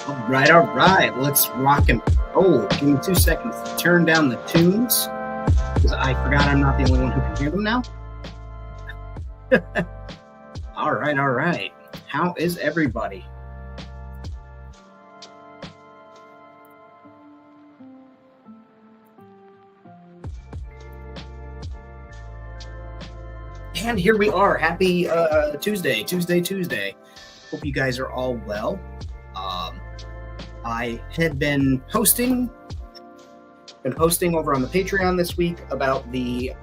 All right. Let's rock and roll. Give me 2 seconds to turn down the tunes because I forgot I'm not the only one who can hear them now. All right. How is everybody? And here we are. Happy Tuesday. Hope you guys are all well. I had been posting over on the Patreon this week about the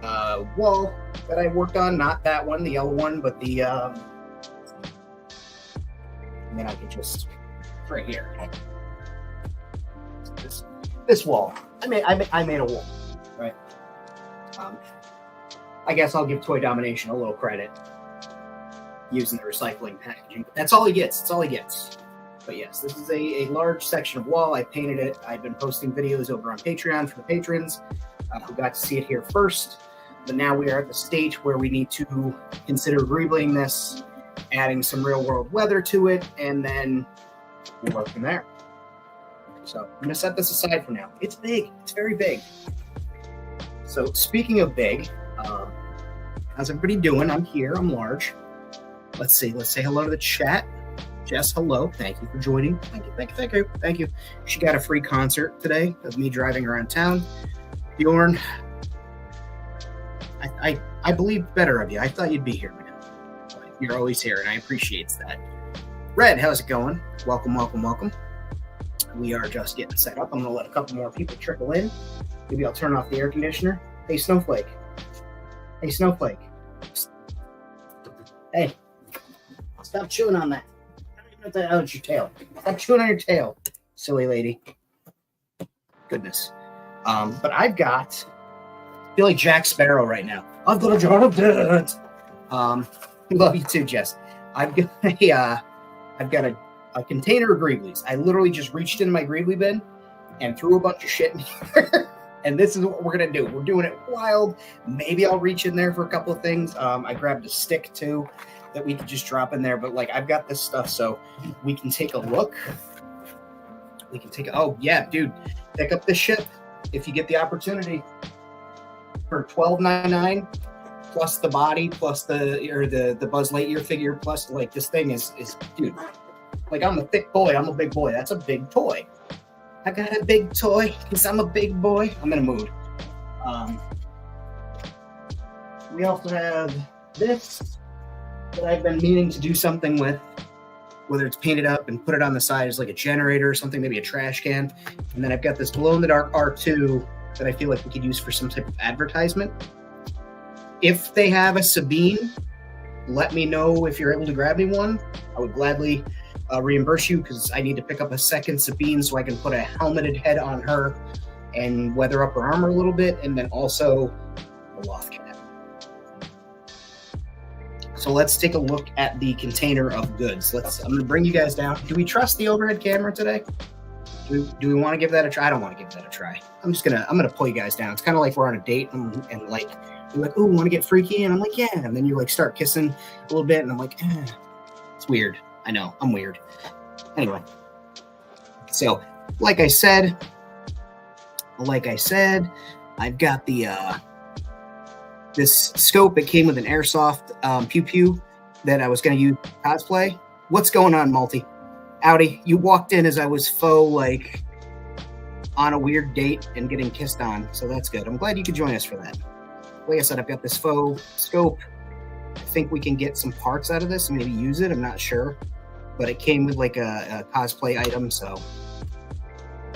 wall that I worked on. Not that one, the yellow one, but the and then I can just right here. This wall. I made a wall, right? I guess I'll give Toy Domination a little credit using the recycling packaging. That's all he gets. But yes, this is a large section of wall. I painted it. I've been posting videos over on Patreon for the patrons who got to see it here first. But now we are at the stage where we need to consider reblaying this, adding some real world weather to it, and then we'll work from there. So I'm going to set this aside for now. It's big. It's very big. So speaking of big, how's everybody doing? I'm here. I'm large. Let's see. Let's say hello to the chat. Jess, hello. Thank you for joining. Thank you. She got a free concert today of me driving around town. Bjorn, I believed better of you. I thought you'd be here, man. But you're always here, and I appreciate that. Red, how's it going? Welcome. We are just getting set up. I'm going to let a couple more people trickle in. Maybe I'll turn off the air conditioner. Hey, Snowflake. Hey, stop chewing on that. Oh, it's your tail. Stop chewing on your tail, silly lady. Goodness. But I feel like Jack Sparrow right now. I've got a jar of dirt. Love you too, Jess. I've got a container of Greeblies. I literally just reached into my Greebly bin and threw a bunch of shit in here. And this is what we're going to do. We're doing it wild. Maybe I'll reach in there for a couple of things. I grabbed a stick too that we could just drop in there. But like, I've got this stuff so we can take a look. Oh yeah, dude, pick up this ship if you get the opportunity for $12.99 plus the body, plus the Buzz Lightyear figure, plus like this thing is dude, like I'm a thick boy. I'm a big boy. That's a big toy. I got a big toy because I'm a big boy. I'm in a mood. We also have this that I've been meaning to do something with, whether it's painted up and put it on the side as like a generator or something, maybe a trash can. And then I've got this glow-in-the-dark R2 that I feel like we could use for some type of advertisement. If they have a Sabine, let me know if you're able to grab me one. I would gladly reimburse you because I need to pick up a second Sabine so I can put a helmeted head on her and weather up her armor a little bit, and then also a loft cat. So let's take a look at the container of goods. I'm going to bring you guys down. Do we trust the overhead camera today? Do we want to give that a try? I don't want to give that a try. I'm going to pull you guys down. It's kind of like we're on a date and like, you're like, oh, want to get freaky? And I'm like, yeah. And then you like start kissing a little bit and I'm like, it's weird. I know, I'm weird. Anyway, so like I said, I've got the this scope. It came with an airsoft pew pew that I was going to use cosplay. What's going on, Multi? Howdy, you walked in as I was like on a weird date and getting kissed on, so that's good. I'm glad you could join us for that. Like I said, I've got this faux scope. I think we can get some parts out of this and maybe use it. I'm not sure. But it came with like a cosplay item, so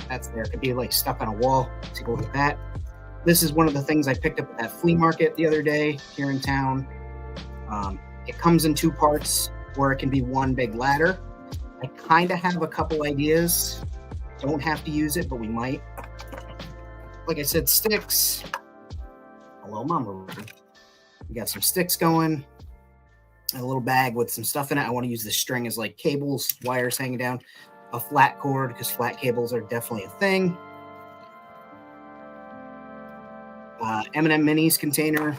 that's there. It could be like stuck on a wall. Take a look at that. This is one of the things I picked up at that flea market the other day here in town. It comes in 2 parts, or it can be one big ladder. I kind of have a couple ideas. Don't have to use it, but we might. Like I said, sticks. Hello, Mama. We got some sticks going. A little bag with some stuff in it. I want to use this string as like cables, wires hanging down. A flat cord, because flat cables are definitely a thing. M&M Minis container.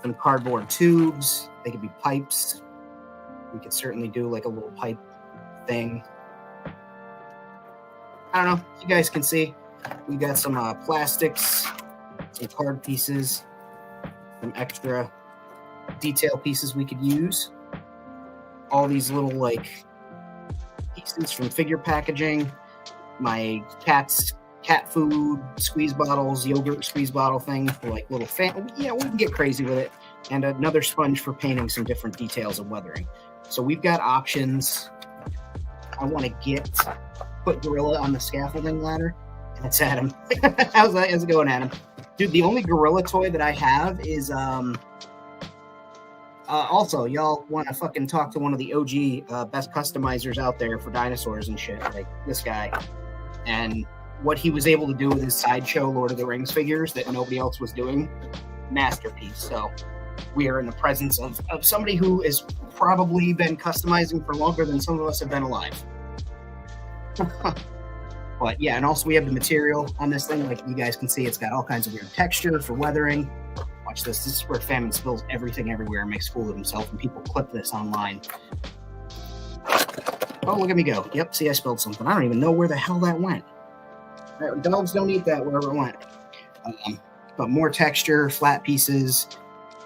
Some cardboard tubes. They could be pipes. We could certainly do like a little pipe thing. I don't know. You guys can see we got some plastics, some card pieces, some extra detail pieces we could use. All these little like pieces from figure packaging, my cat food squeeze bottles, yogurt squeeze bottle thing for like little fan. Yeah, we can get crazy with it. And another sponge for painting some different details of weathering. So we've got options. I want to put Gorilla on the scaffolding ladder. That's Adam. How's it going, Adam? Dude, the only Gorilla toy that I have is also, y'all want to fucking talk to one of the OG best customizers out there for dinosaurs and shit, like this guy. And what he was able to do with his Sideshow Lord of the Rings figures that nobody else was doing, masterpiece. So we are in the presence of somebody who has probably been customizing for longer than some of us have been alive. But yeah, and also we have the material on this thing. Like you guys can see, it's got all kinds of weird texture for weathering. Watch this. This is where Famine spills everything everywhere and makes a fool of himself, and people clip this online. Oh, look at me go. Yep, see, I spilled something. I don't even know where the hell that went. Dogs don't eat that wherever it went. But more texture, flat pieces,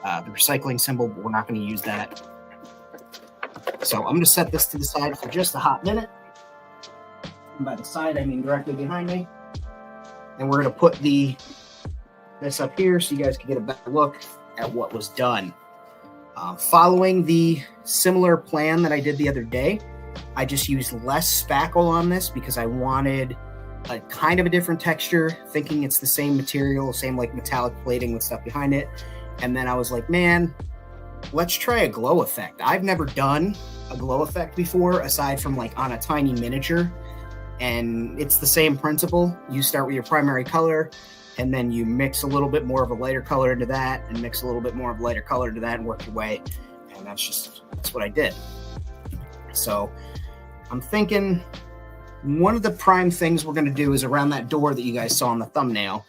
the recycling symbol, but we're not going to use that. So I'm going to set this to the side for just a hot minute. And by the side, I mean directly behind me. And we're going to put this up here so you guys can get a better look at what was done. Following the similar plan that I did the other day, I just used less spackle on this because I wanted a kind of a different texture, thinking it's the same material, same like metallic plating with stuff behind it. And then I was like, man, let's try a glow effect. I've never done a glow effect before, aside from like on a tiny miniature. And it's the same principle. You start with your primary color, and then you mix a little bit more of a lighter color into that, and mix a little bit more of a lighter color into that, and work your way. And that's what I did. So I'm thinking one of the prime things we're going to do is around that door that you guys saw in the thumbnail.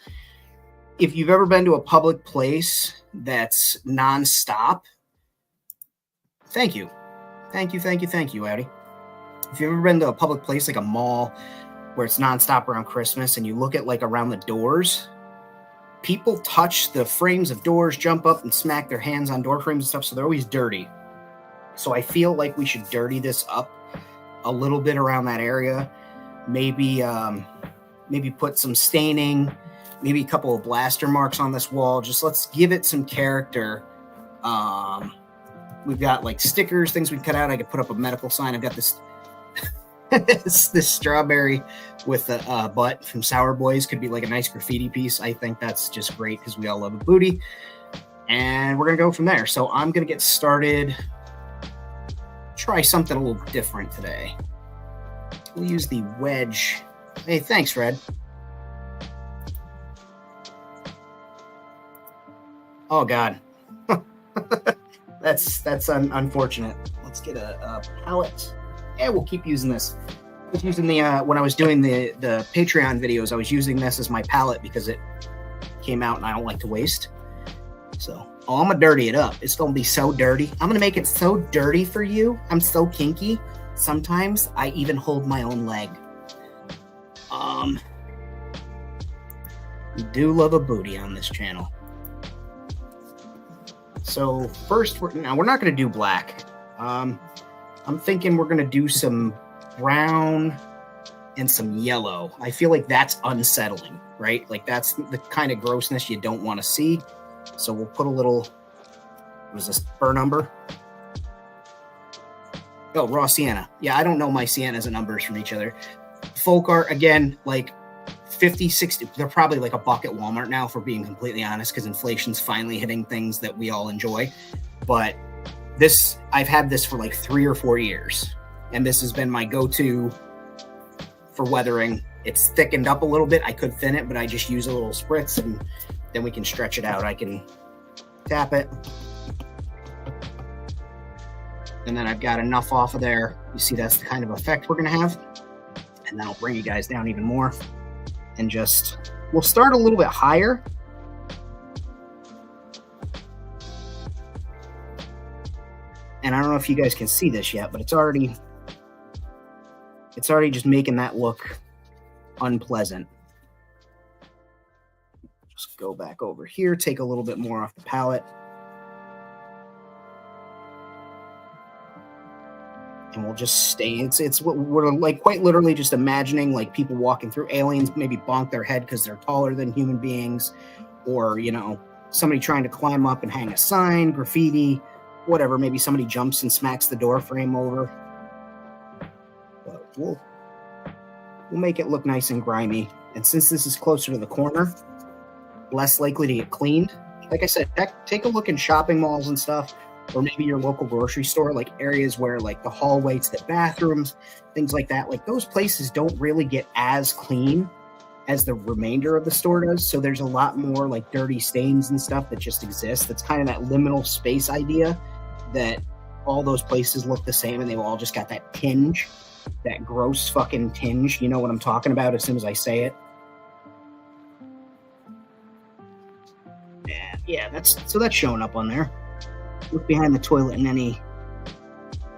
If you've ever been to a public place that's nonstop, thank you, Audi. If you've ever been to a public place like a mall where it's nonstop around Christmas, and you look at like around the doors, people touch the frames of doors, jump up and smack their hands on door frames and stuff, so they're always dirty. So I feel like we should dirty this up a little bit around that area. Maybe put some staining, maybe a couple of blaster marks on this wall. Just let's give it some character. We've got like stickers, things we cut out. I could put up a medical sign. I've got this this strawberry with a butt from Sour Boys. Could be like a nice graffiti piece. I think that's just great because we all love a booty. And we're going to go from there. So I'm going to get started. Try something a little different today. We'll use the wedge. Hey, thanks, Red. Oh, God. That's unfortunate. Let's get a palette. Yeah, we'll keep using this. I was using when I was doing the Patreon videos, I was using this as my palette because it came out and I don't like to waste. So, I'm going to dirty it up. It's going to be so dirty. I'm going to make it so dirty for you. I'm so kinky. Sometimes I even hold my own leg. We do love a booty on this channel. So first, we're not going to do black. I'm thinking we're going to do some brown and some yellow. I feel like that's unsettling, right? Like that's the kind of grossness you don't want to see. So we'll put a little, what is this, burr number? Oh, raw sienna. Yeah, I don't know my siennas and numbers from each other. Folk art, again, like 50, 60, they're probably like $1 at Walmart now, if we're being completely honest, because inflation's finally hitting things that we all enjoy. But this, I've had this for like 3 or 4 years, and this has been my go-to for weathering. It's thickened up a little bit. I could thin it, but I just use a little spritz, and then we can stretch it out. I can tap it, and then I've got enough off of there. You see, that's the kind of effect we're going to have. And then I'll bring you guys down even more. And just, we'll start a little bit higher. And I don't know if you guys can see this yet, but it's already just making that look unpleasant. Just go back over here, take a little bit more off the palette. And we'll just stay. It's what we're like quite literally just imagining like people walking through. Aliens maybe bonk their head because they're taller than human beings, or somebody trying to climb up and hang a sign, graffiti, whatever. Maybe somebody jumps and smacks the door frame over. But we'll make it look nice and grimy. And since this is closer to the corner, less likely to get cleaned. Like I said, take a look in shopping malls and stuff, or maybe your local grocery store, like areas where like the hallway to the bathrooms, things like that. Like those places don't really get as clean as the remainder of the store does. So there's a lot more like dirty stains and stuff that just exist. That's kind of that liminal space idea that all those places look the same and they've all just got that tinge, that gross fucking tinge. You know what I'm talking about as soon as I say it. Yeah, that's showing up on there. Look behind the toilet in any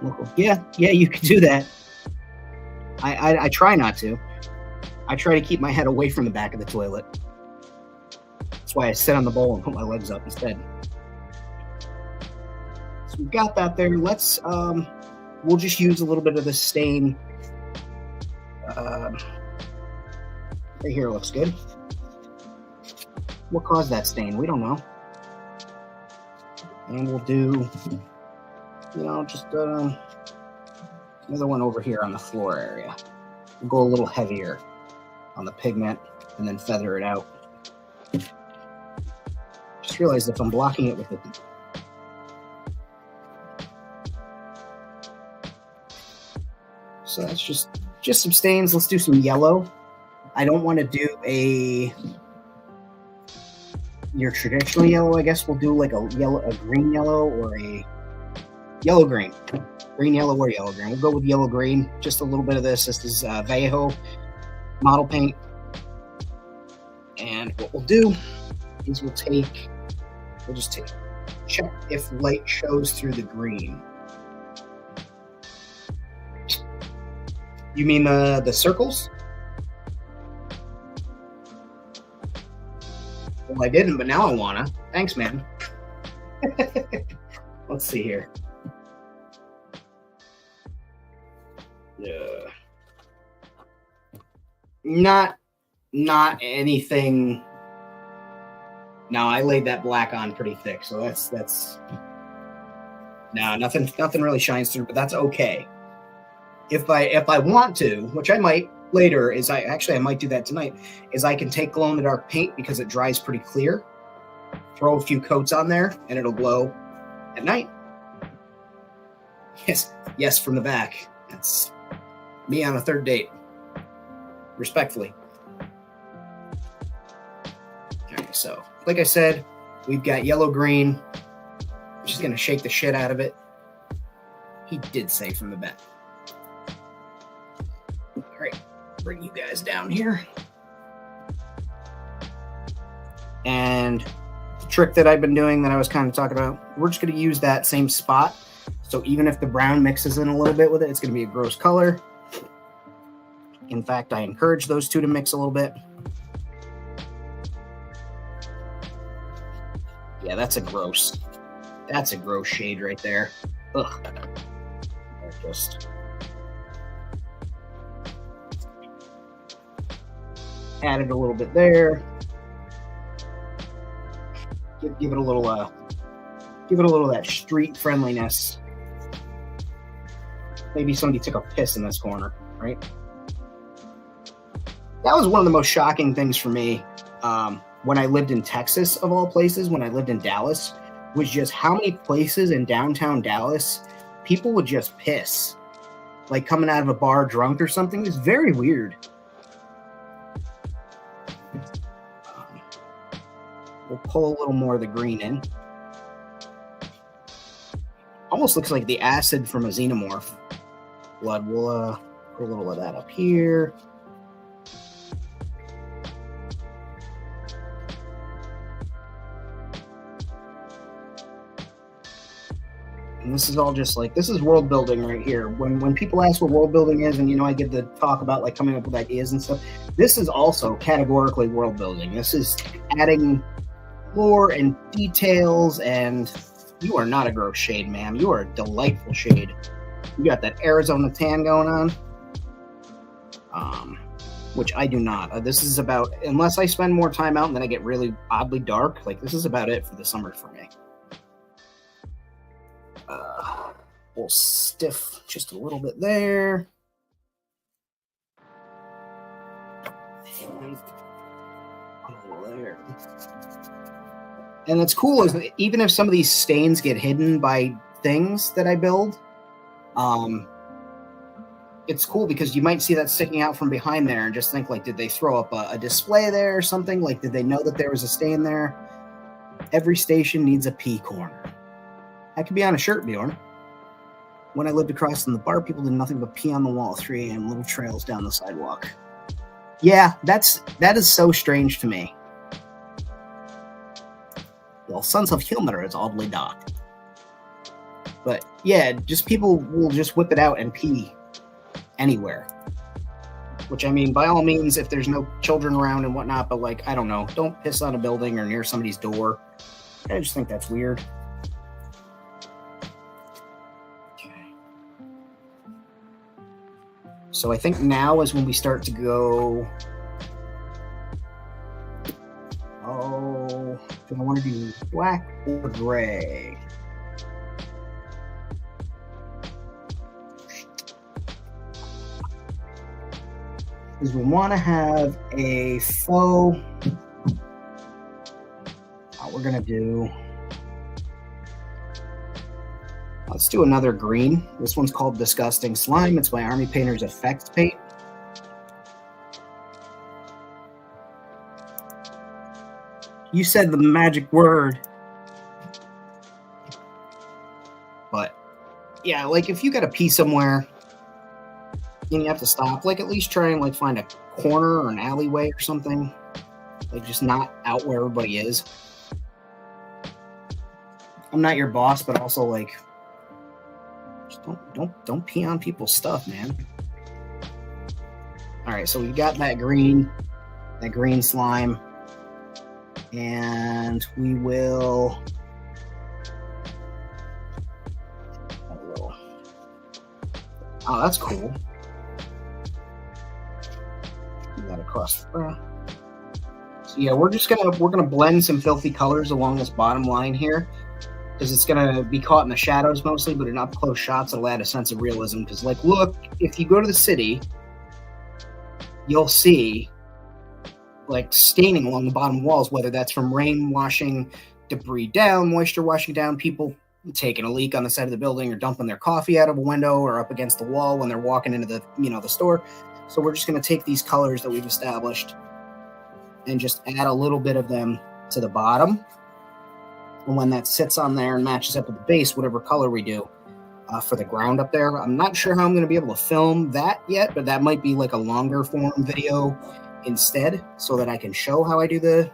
local. Yeah, you can do that. I try not to. I try to keep my head away from the back of the toilet. That's why I sit on the bowl and put my legs up instead. So we've got that there. Let's we'll just use a little bit of the stain. Right here looks good. What caused that stain? We don't know. And we'll do, just another one over here on the floor area. We'll go a little heavier on the pigment and then feather it out. Just realized if I'm blocking it with it. So that's just some stains. Let's do some yellow. I don't want to do your traditional yellow. I guess we'll do like a green yellow or a yellow green. Green yellow or yellow green. We'll go with yellow green. Just a little bit of this. This is Vallejo model paint. And what we'll do is we'll just check if light shows through the green. You mean the circles? Well, I didn't, but now I wanna. Thanks, man. Let's see here. Not anything. No, I laid that black on pretty thick, so that's no, nothing really shines through, but that's okay. If I want to, which I might later, I might do that tonight, is I can take glow in the dark paint because it dries pretty clear, throw a few coats on there, and it'll glow at night. Yes, from the back. That's me on a third date. Respectfully. Okay, so like I said, we've got yellow green. I'm just gonna shake the shit out of it. He did say from the back. All right, bring you guys down here. And the trick that I've been doing that I was kind of talking about, we're just gonna use that same spot. So even if the brown mixes in a little bit with it, it's gonna be a gross color. In fact, I encourage those two to mix a little bit. Yeah, that's a gross shade right there. Ugh. Just added a little bit there. Give it a little of that street friendliness. Maybe somebody took a piss in this corner, right? That was one of the most shocking things for me when I lived in Texas, of all places, when I lived in Dallas, was just how many places in downtown Dallas people would just piss. Like coming out of a bar drunk or something. It was very weird. We'll pull a little more of the green in. Almost looks like the acid from a xenomorph blood. We'll put a little of that up here. And this is all just like, this is world building right here. When people ask what world building is, and I get to talk about like coming up with ideas and stuff, this is also categorically world building. This is adding lore and details, and you are not a gross shade, ma'am. You are a delightful shade. You got that Arizona tan going on, which I do not. This is about, unless I spend more time out and then I get really oddly dark, like this is about it for the summer for me. We'll stiff just a little bit there. And there. And what's cool is that even if some of these stains get hidden by things that I build, it's cool because you might see that sticking out from behind there and just think like, did they throw up a display there or something? Like, did they know that there was a stain there? Every station needs a pee corner. That could be on a shirt, Bjorn. When I lived across from the bar, people did nothing but pee on the wall at 3 a.m., little trails down the sidewalk. Yeah, that is so strange to me. Well, sense of humor is oddly dark. But yeah, just people will just whip it out and pee anywhere. Which, I mean, by all means, if there's no children around and whatnot, but like, I don't know, don't piss on a building or near somebody's door. I just think that's weird. So I think now is when we start to go, do I want to do black or gray? Because we want to have a faux, what we're going to do, let's do another green. This one's called Disgusting Slime. It's by Army Painter's Effects Paint. You said the magic word. But, yeah, like, if you got to pee somewhere and you have to stop, like, at least try and, like, find a corner or an alleyway or something. Like, just not out where everybody is. I'm not your boss, but also, like, don't pee on people's stuff, man. All right, so we got that green slime, and we will. Oh, that's cool. Do that across the front. So yeah, we're gonna blend some filthy colors along this bottom line here, because it's going to be caught in the shadows mostly, but in up-close shots, it'll add a sense of realism. Because, like, look, if you go to the city, you'll see, like, staining along the bottom walls, whether that's from rain washing debris down, moisture washing down, people taking a leak on the side of the building or dumping their coffee out of a window or up against the wall when they're walking into the store. So we're just going to take these colors that we've established and just add a little bit of them to the bottom. And when that sits on there and matches up with the base, whatever color we do for the ground up there, I'm not sure how I'm going to be able to film that yet, but that might be like a longer form video instead, so that I can show how I do the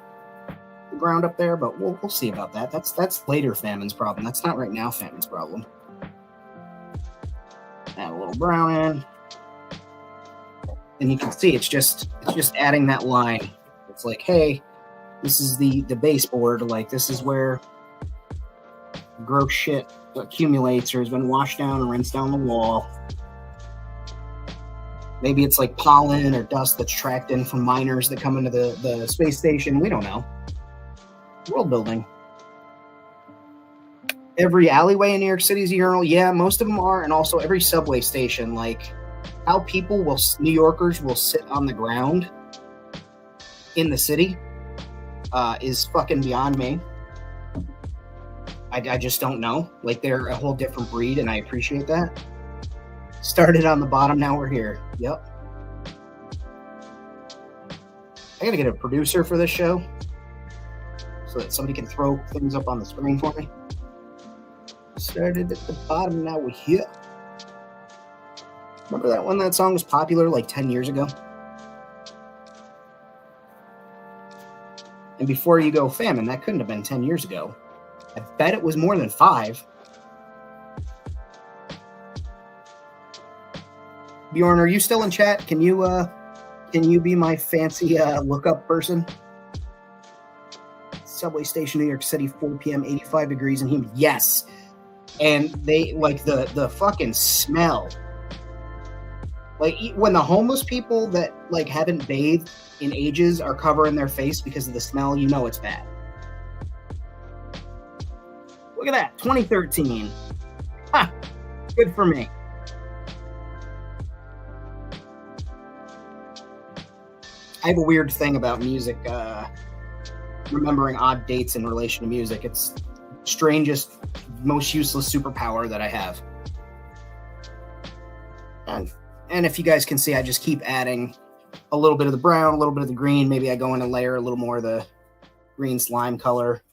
ground up there. But we'll see about that. That's later Famine's problem. That's not right now Famine's problem. Add a little brown in, and you can see it's just adding that line. It's like, hey, this is the baseboard. Like, this is where gross shit accumulates or has been washed down and rinsed down the wall. Maybe it's like pollen or dust that's tracked in from miners that come into the space station. We don't know. World building. Every alleyway in New York City is a urinal. Yeah, most of them are. And also every subway station. Like, how New Yorkers will sit on the ground in the city is fucking beyond me. I just don't know. Like, they're a whole different breed, and I appreciate that. Started on the bottom, now we're here. Yep. I gotta get a producer for this show so that somebody can throw things up on the screen for me. Started at the bottom, now we're here. Remember that when that song was popular like 10 years ago? And before you go, Famine, that couldn't have been 10 years ago. I bet it was more than 5. Bjorn, are you still in chat? Can you be my fancy lookup person? Subway station, New York City, 4 p.m., 85 degrees and humid. Yes. And they like the fucking smell. Like when the homeless people that like haven't bathed in ages are covering their face because of the smell, you know it's bad. Look at that, 2013. Ha! Good for me. I have a weird thing about music, remembering odd dates in relation to music. It's the strangest, most useless superpower that I have. And if you guys can see, I just keep adding a little bit of the brown, a little bit of the green. Maybe I go in and layer a little more of the green slime color.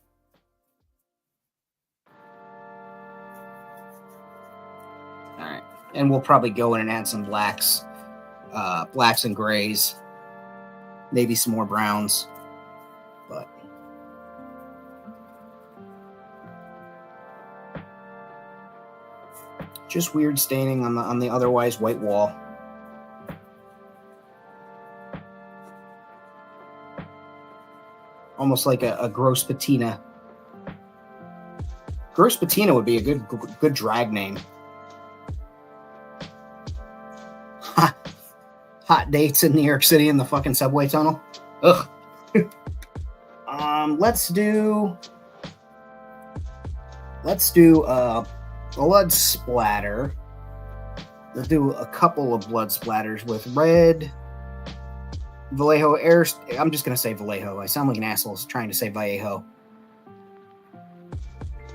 All right. And we'll probably go in and add some blacks and grays. Maybe some more browns, but just weird staining on the otherwise white wall. Almost like a gross patina. Gross patina would be a good drag name. Hot dates in New York City in the fucking subway tunnel. Ugh. Let's do blood splatter. Let's do a couple of blood splatters with red Vallejo air. I'm just gonna say Vallejo. I sound like an asshole trying to say Vallejo.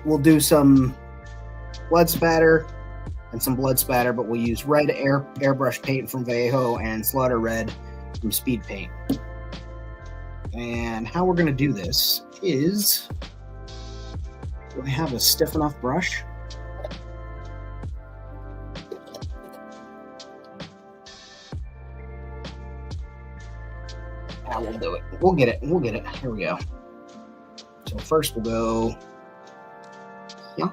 We'll do some blood spatter and some blood spatter, but we'll use red airbrush paint from Vallejo and Slaughter Red from Speed Paint. And how we're going to do this is, do I have a stiff enough brush? We'll do it. We'll get it. Here we go. So first we'll go, yeah.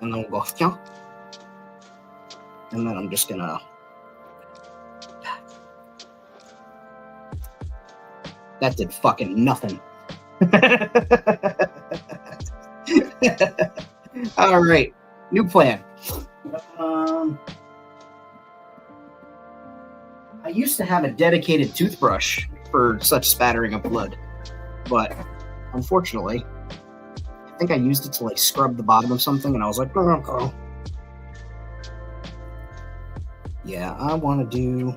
And then we'll go, yeah. And then I'm just gonna, that did fucking nothing. All right, new plan. I used to have a dedicated toothbrush for such spattering of blood, but unfortunately, I think I used it to like scrub the bottom of something, and I was like, oh. Yeah, I want to do.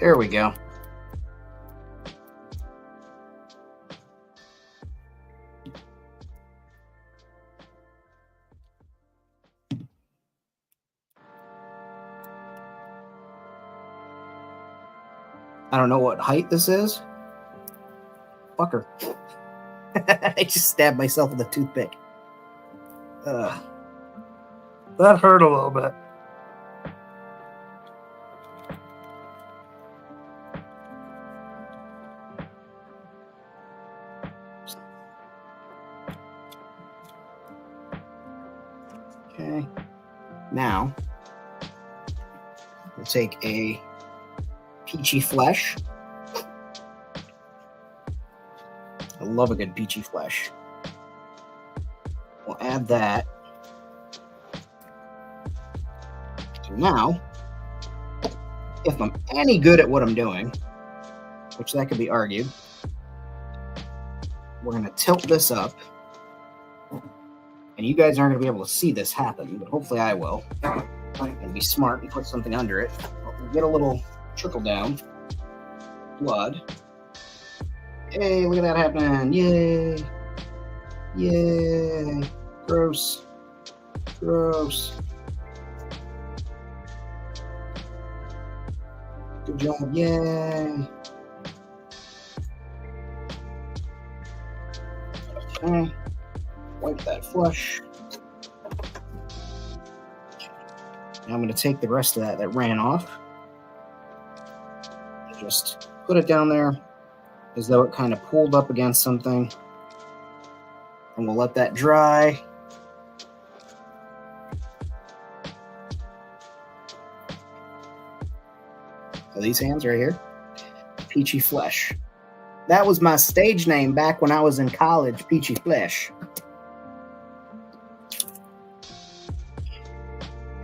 There we go. I don't know what height this is. Fucker. I just stabbed myself with a toothpick. That hurt a little bit. Okay. Now, we'll take a peachy flesh. I love a good peachy flesh. We'll add that. And now, if I'm any good at what I'm doing, which that could be argued, we're going to tilt this up. And you guys aren't going to be able to see this happen, but hopefully I will. I'm going to be smart and put something under it. We'll get a little trickle down blood. Hey, look at that happening. Yay. Yay. Gross. Gross. Good job. Yay. Okay. Wipe that flush. Now I'm going to take the rest of that ran off. Just put it down there as though it kind of pulled up against something. And we'll let that dry. So these hands right here, Peachy Flesh. That was my stage name back when I was in college, Peachy Flesh.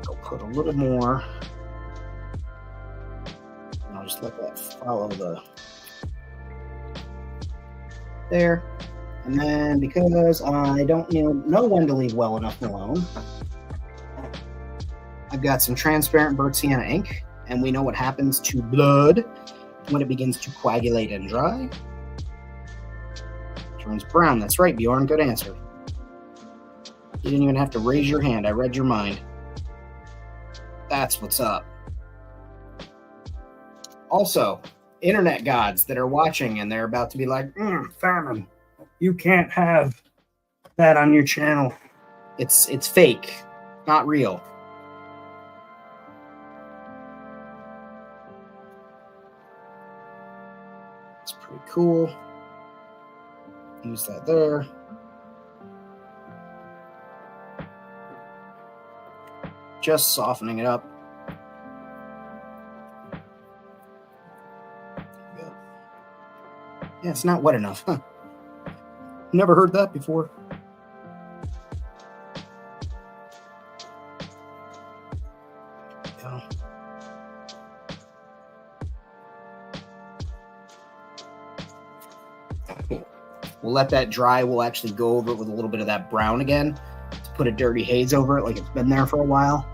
Go put a little more. And I'll just let that follow the there. And then because I don't know when to leave well enough alone, I've got some transparent burnt sienna ink, and we know what happens to blood when it begins to coagulate and dry. It turns brown. That's right, Bjorn. Good answer. You didn't even have to raise your hand. I read your mind. That's what's up. Also, internet gods that are watching and they're about to be like, Famine, you can't have that on your channel. It's fake, not real. It's pretty cool. Use that there. Just softening it up. Yeah, it's not wet enough, huh? Never heard that before. Go. We'll let that dry. We'll actually go over it with a little bit of that brown again to put a dirty haze over it like it's been there for a while.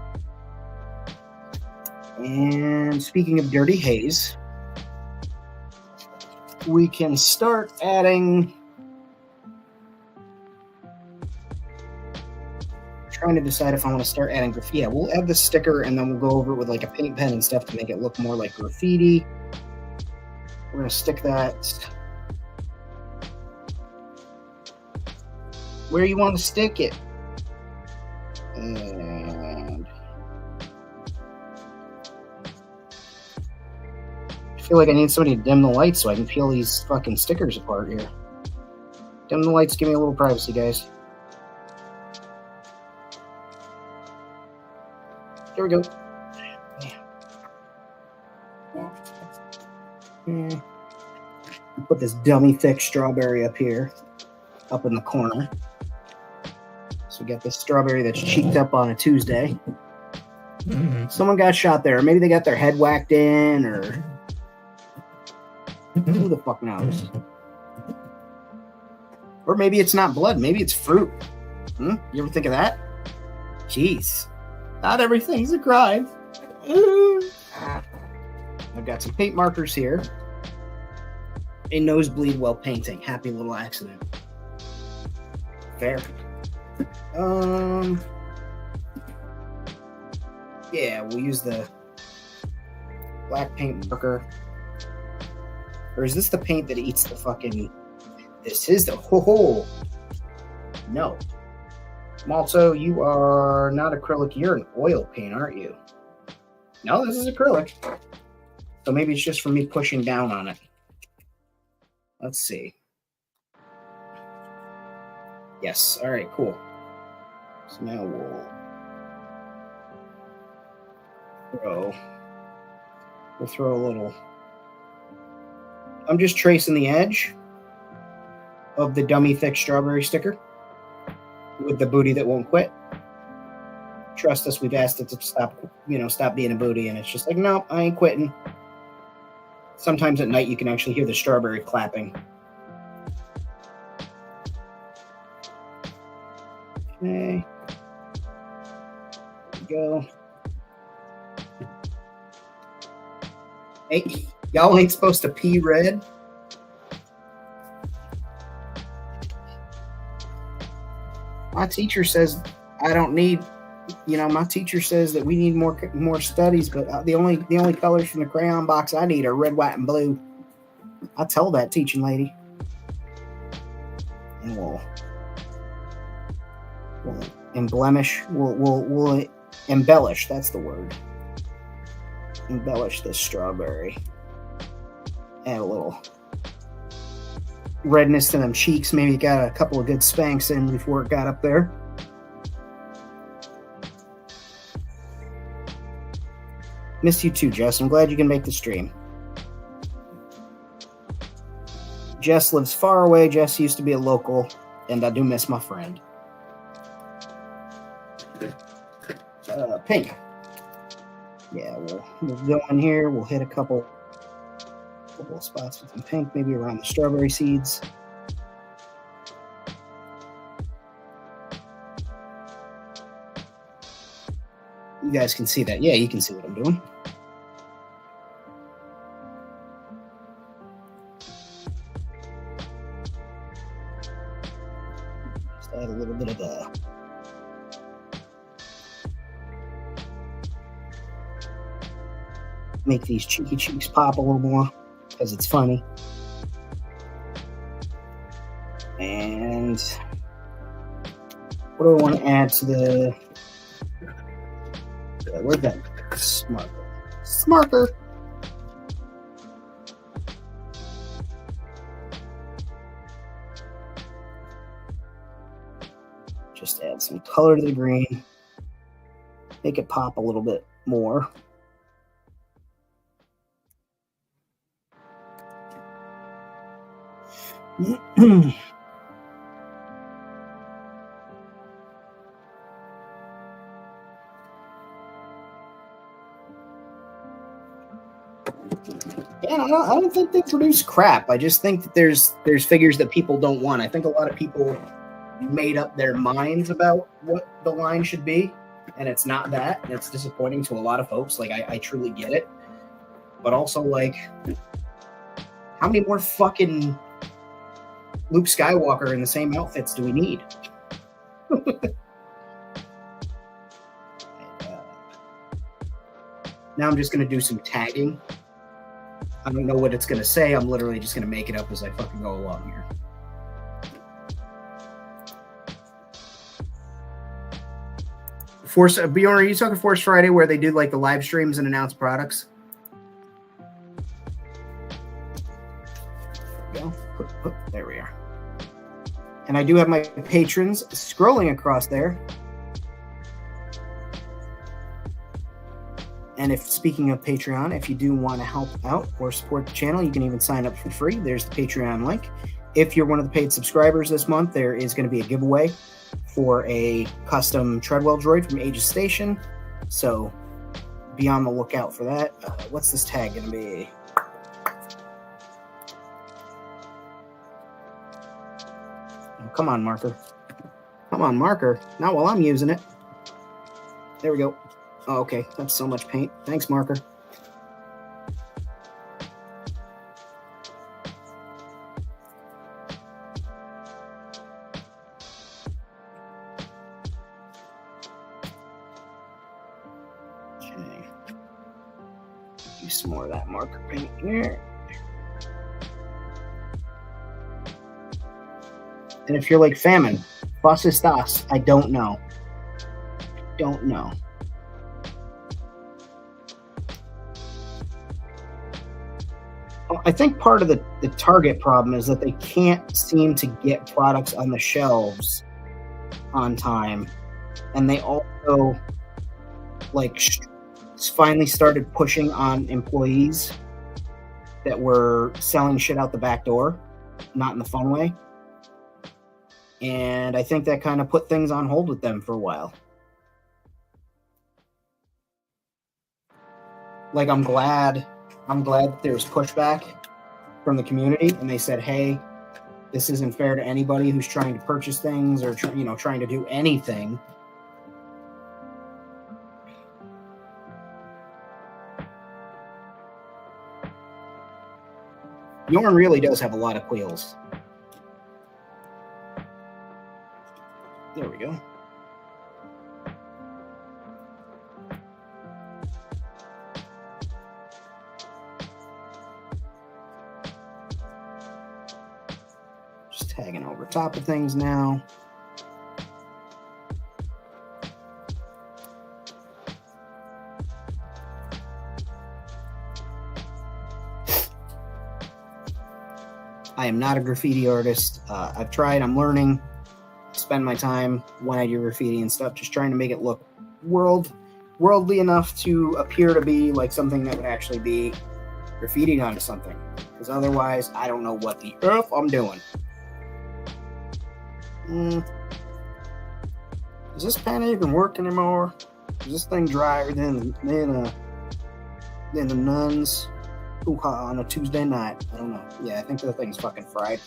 And speaking of dirty haze, we can start adding... Trying to decide if I want to start adding graffiti. Yeah, we'll add the sticker and then we'll go over it with like a paint pen and stuff to make it look more like graffiti. We're going to stick that where you want to stick it. And I feel like I need somebody to dim the lights so I can peel these fucking stickers apart here. Dim the lights, give me a little privacy, guys. There we go. Yeah. Put this dummy thick strawberry up here, up in the corner. So we got this strawberry that's cheeked up on a Tuesday. Mm-hmm. Someone got shot there. Maybe they got their head whacked in, or who the fuck knows? Or maybe it's not blood. Maybe it's fruit. You ever think of that? Jeez. Not everything's a crime. I've got some paint markers here. A nosebleed while painting. Happy little accident. Fair. Yeah, we'll use the black paint marker. Or is this the paint that eats the fucking... This is the... Ho-ho! No. Malto, you are not acrylic. You're an oil paint, aren't you? No, this is acrylic. So maybe it's just for me pushing down on it. Let's see. Yes. All right, cool. So now we'll throw a little... I'm just tracing the edge of the dummy thick strawberry sticker with the booty that won't quit. Trust us, we've asked it to stop being a booty, and it's just like, nope, I ain't quitting. Sometimes at night you can actually hear the strawberry clapping. Okay. There we go. Hey, y'all ain't supposed to pee red. My teacher says I don't need, my teacher says that we need more studies, but the only colors from the crayon box I need are red, white, and blue. I tell that teaching lady. And we'll We'll embellish. We'll embellish. That's the word. Embellish this strawberry. Add a little redness to them cheeks. Maybe got a couple of good spanks in before it got up there. Missed you too, Jess. I'm glad you can make the stream. Jess lives far away. Jess used to be a local, and I do miss my friend. Pink. Yeah, we'll go in here. We'll hit a couple of spots with some pink, maybe around the strawberry seeds. You guys can see that. Yeah, you can see what I'm doing. Just add a little bit of a make these cheeky cheeks pop a little more because it's funny. And what do I want to add to the where's that smarker? Just add some color to the green. Make it pop a little bit more. Yeah, I don't think they produce crap. I just think that there's figures that people don't want. I think a lot of people made up their minds about what the line should be, and it's not that. And it's disappointing to a lot of folks. Like, I truly get it. But also, like, how many more fucking Luke Skywalker in the same outfits do we need? Now I'm just going to do some tagging. I don't know what it's going to say. I'm literally just going to make it up as I fucking go along here. Bjorn, are you talking Force Friday where they do like the live streams and announce products? There we go. There we are. And I do have my patrons scrolling across there. And if, speaking of Patreon, if you do want to help out or support the channel, you can even sign up for free. There's the Patreon link. If you're one of the paid subscribers this month, there is going to be a giveaway for a custom Treadwell droid from Aegis Station. So be on the lookout for that. What's this tag going to be? Oh, come on, marker. Come on, marker. Not while I'm using it. There we go. Oh, okay, that's so much paint. Thanks, marker. Okay. Use some more of that marker paint here. And if you're like Famine, ¿was estás? I don't know. Don't know. I think part of the Target problem is that they can't seem to get products on the shelves on time. And they also, like, finally started pushing on employees that were selling shit out the back door, not in the fun way. And I think that kind of put things on hold with them for a while. Like, I'm glad that there was pushback from the community, and they said, hey, this isn't fair to anybody who's trying to purchase things or trying to do anything. Bjorn really does have a lot of quills. There we go. Tagging over top of things now. I am not a graffiti artist. I've tried. I'm learning. Spend my time when I do graffiti and stuff, just trying to make it look worldly enough to appear to be like something that would actually be graffitied onto something. Because otherwise, I don't know what the earth I'm doing. Does this pen even work anymore? Is this thing drier than the nuns on a Tuesday night? I don't know. Yeah, I think the thing's fucking fried.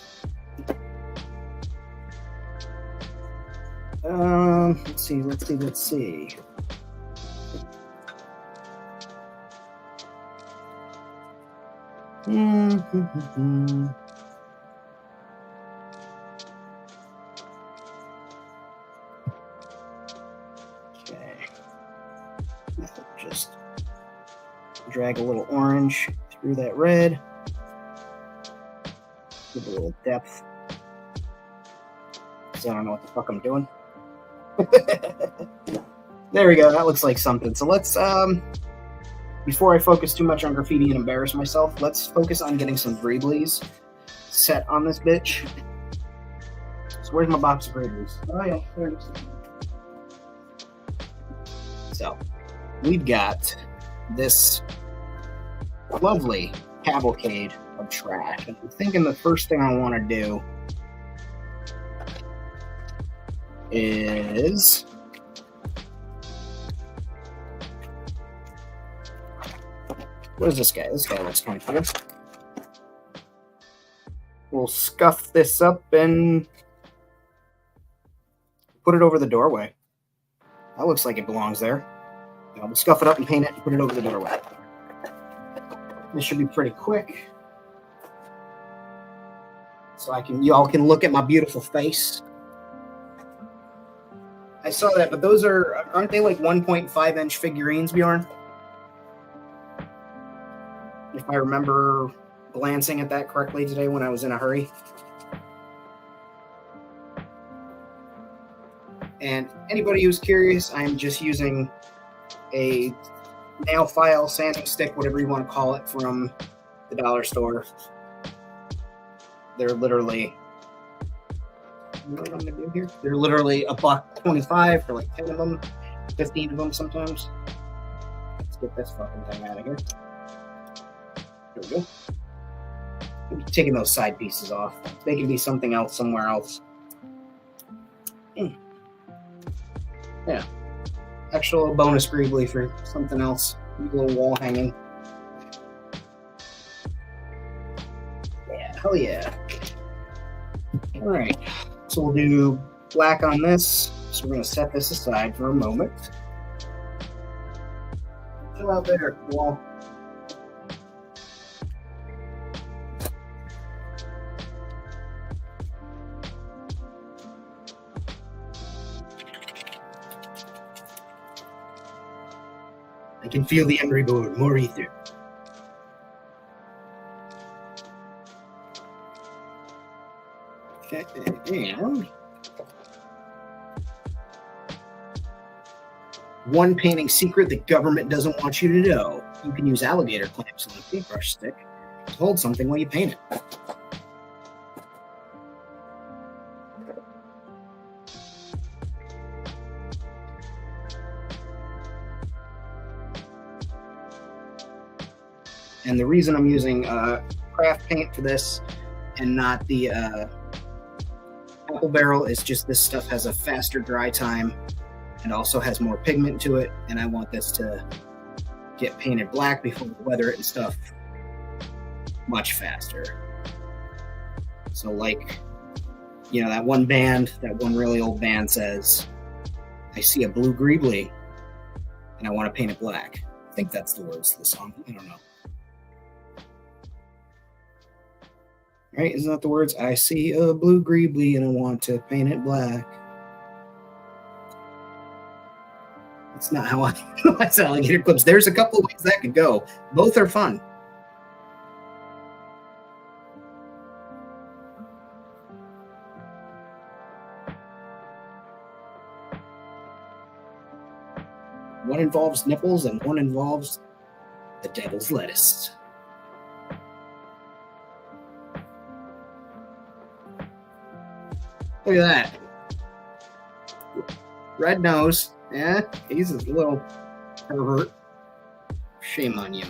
Let's see. Okay. Just drag a little orange through that red. Give it a little depth. Because I don't know what the fuck I'm doing. There we go. That looks like something. So let's, before I focus too much on graffiti and embarrass myself, let's focus on getting some Greeblies set on this bitch. So where's my box of Greeblies? Oh yeah, there it is. So we've got this lovely cavalcade of trash. And I'm thinking the first thing I want to do is what is this guy? This guy looks kind of cool. We'll scuff this up and put it over the doorway. That looks like it belongs there. We'll scuff it up and paint it and put it over the doorway. This should be pretty quick. So y'all can look at my beautiful face. I saw that, but those aren't they like 1.5 inch figurines, Bjorn? If I remember glancing at that correctly today when I was in a hurry. And anybody who's curious, I'm just using a nail file, sanding stick, whatever you want to call it, from the dollar store. They're literally, what am I going to do here? They're literally $1.25 for like 10 of them, 15 of them sometimes. Let's get this fucking thing out of here. There we go. I'm taking those side pieces off. They can be something else somewhere else. Yeah. Extra little bonus Greebly for something else. A little wall hanging. Yeah, hell yeah. Alright. So we'll do black on this. So we're going to set this aside for a moment. Chill out there, wall. I can feel the emery board, more ether. Okay, and one painting secret the government doesn't want you to know. You can use alligator clamps on a paintbrush stick to hold something while you paint it. And the reason I'm using craft paint for this and not the apple barrel is just this stuff has a faster dry time and also has more pigment to it. And I want this to get painted black before we weather it and stuff much faster. So like, you know, that one really old band says, I see a blue Greebly and I want to paint it black. I think that's the words of the song. I don't know. Right, isn't that the words? I see a blue Greebly and I want to paint it black. That's not how that's alligator clips. There's a couple of ways that could go. Both are fun. One involves nipples and one involves the devil's lettuce. Look at that. Red nose. Yeah, he's a little pervert. Shame on you.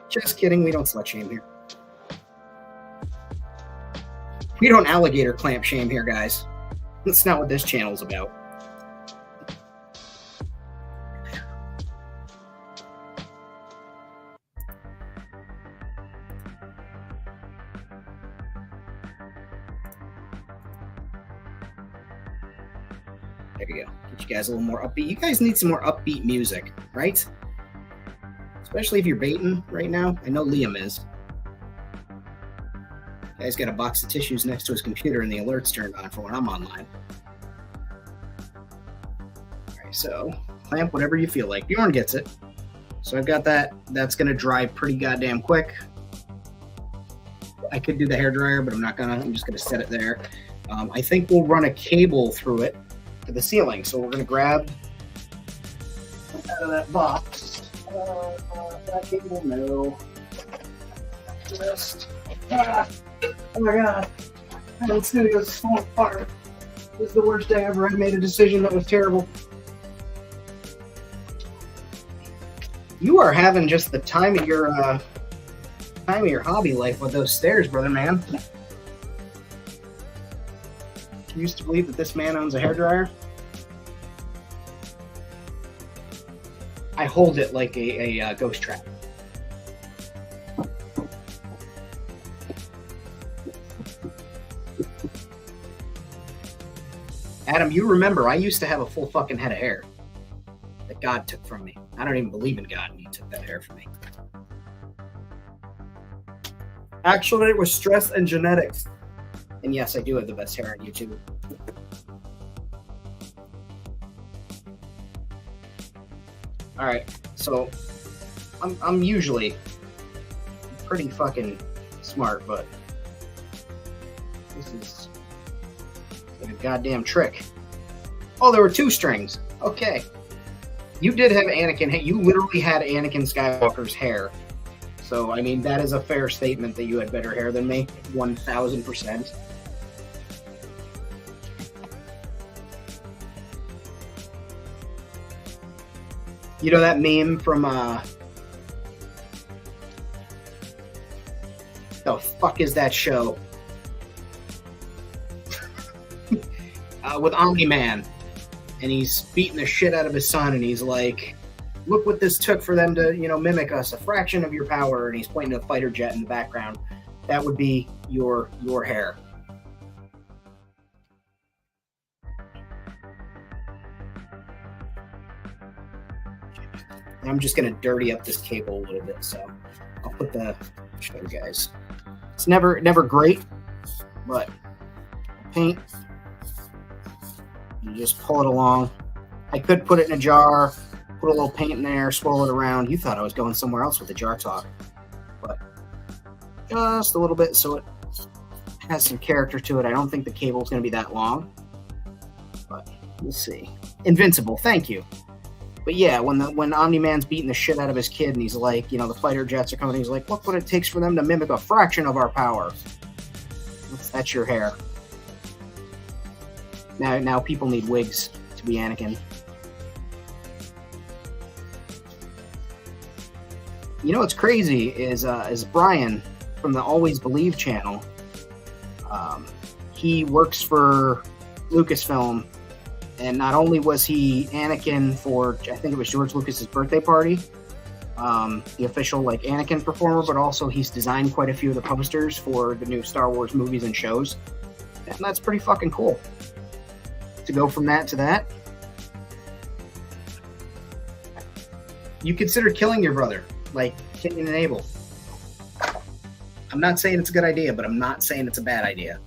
Just kidding, we don't slut shame here. We don't alligator clamp shame here, guys. That's not what this channel's about. There you go. Get you guys a little more upbeat. You guys need some more upbeat music, right? Especially if you're baiting right now. I know Liam is. Guy's got a box of tissues next to his computer and the alerts turned on for when I'm online. Alright, so clamp whatever you feel like. Bjorn gets it. So I've got that. That's going to dry pretty goddamn quick. I could do the hairdryer, but I'm not going to. I'm just going to set it there. I think we'll run a cable through it to the ceiling. So we're going to grab out of that box. That cable, no. Just. Oh my god. The studio's falling apart. This is the worst day ever. I made a decision that was terrible. You are having just the time of your hobby life with those stairs, brother man. You used to believe that this man owns a hairdryer? I hold it like a ghost trap. Adam, you remember, I used to have a full fucking head of hair that God took from me. I don't even believe in God, and he took that hair from me. Actually, it was stress and genetics. And yes, I do have the best hair on YouTube. All right, so I'm usually pretty fucking smart, but this is like a goddamn trick. Oh, there were 2 strings. Okay, you did have Anakin. You literally had Anakin Skywalker's hair. So I mean, that is a fair statement that you had better hair than me, 1000%. You know that meme from, the fuck is that show? With Omni-Man. And he's beating the shit out of his son, and he's like, look what this took for them to, you know, mimic us, a fraction of your power, and he's pointing to a fighter jet in the background. That would be your hair. I'm just going to dirty up this cable a little bit, so I'll put show you guys. It's never great, but paint, you just pull it along. I could put it in a jar, put a little paint in there, swirl it around. You thought I was going somewhere else with the jar talk, but just a little bit so it has some character to it. I don't think the cable is going to be that long, but we'll see. Invincible, thank you. But yeah, when Omni-Man's beating the shit out of his kid and he's like, you know, the fighter jets are coming, he's like, look what it takes for them to mimic a fraction of our power. That's your hair. Now people need wigs to be Anakin. You know what's crazy is Brian from the Always Believe channel. He works for Lucasfilm. And not only was he Anakin for, I think it was George Lucas's birthday party, the official like Anakin performer, but also he's designed quite a few of the posters for the new Star Wars movies and shows. And that's pretty fucking cool. To go from that to that. You consider killing your brother, like Cain and Abel. I'm not saying it's a good idea, but I'm not saying it's a bad idea.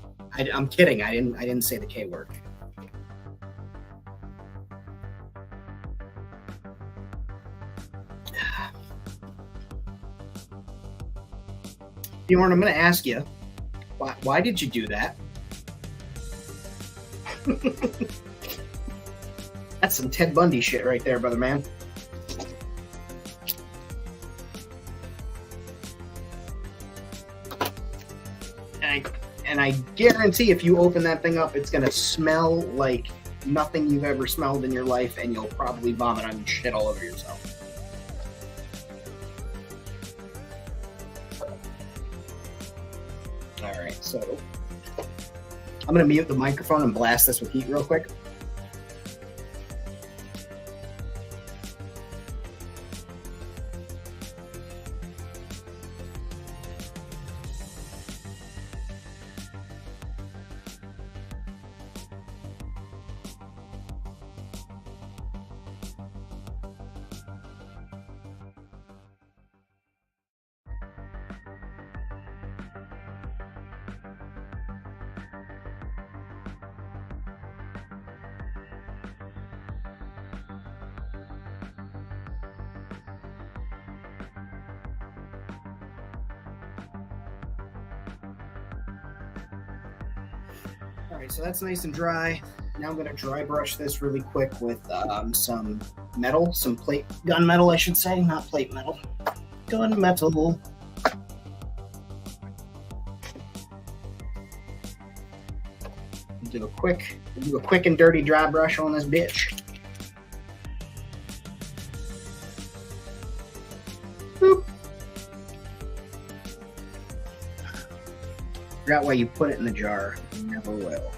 I'm kidding. I didn't say the K word. Bjorn, I'm going to ask you, why did you do that? That's some Ted Bundy shit right there, brother man. And I guarantee if you open that thing up, it's going to smell like nothing you've ever smelled in your life, and you'll probably vomit on shit all over yourself. All right, so I'm going to mute the microphone and blast this with heat real quick. All right, so that's nice and dry. Now I'm going to dry brush this really quick with some metal, some gun metal, I should say, not plate metal. Gun metal. Do a quick and dirty dry brush on this bitch. Boop. Forgot why you put it in the jar. You never will.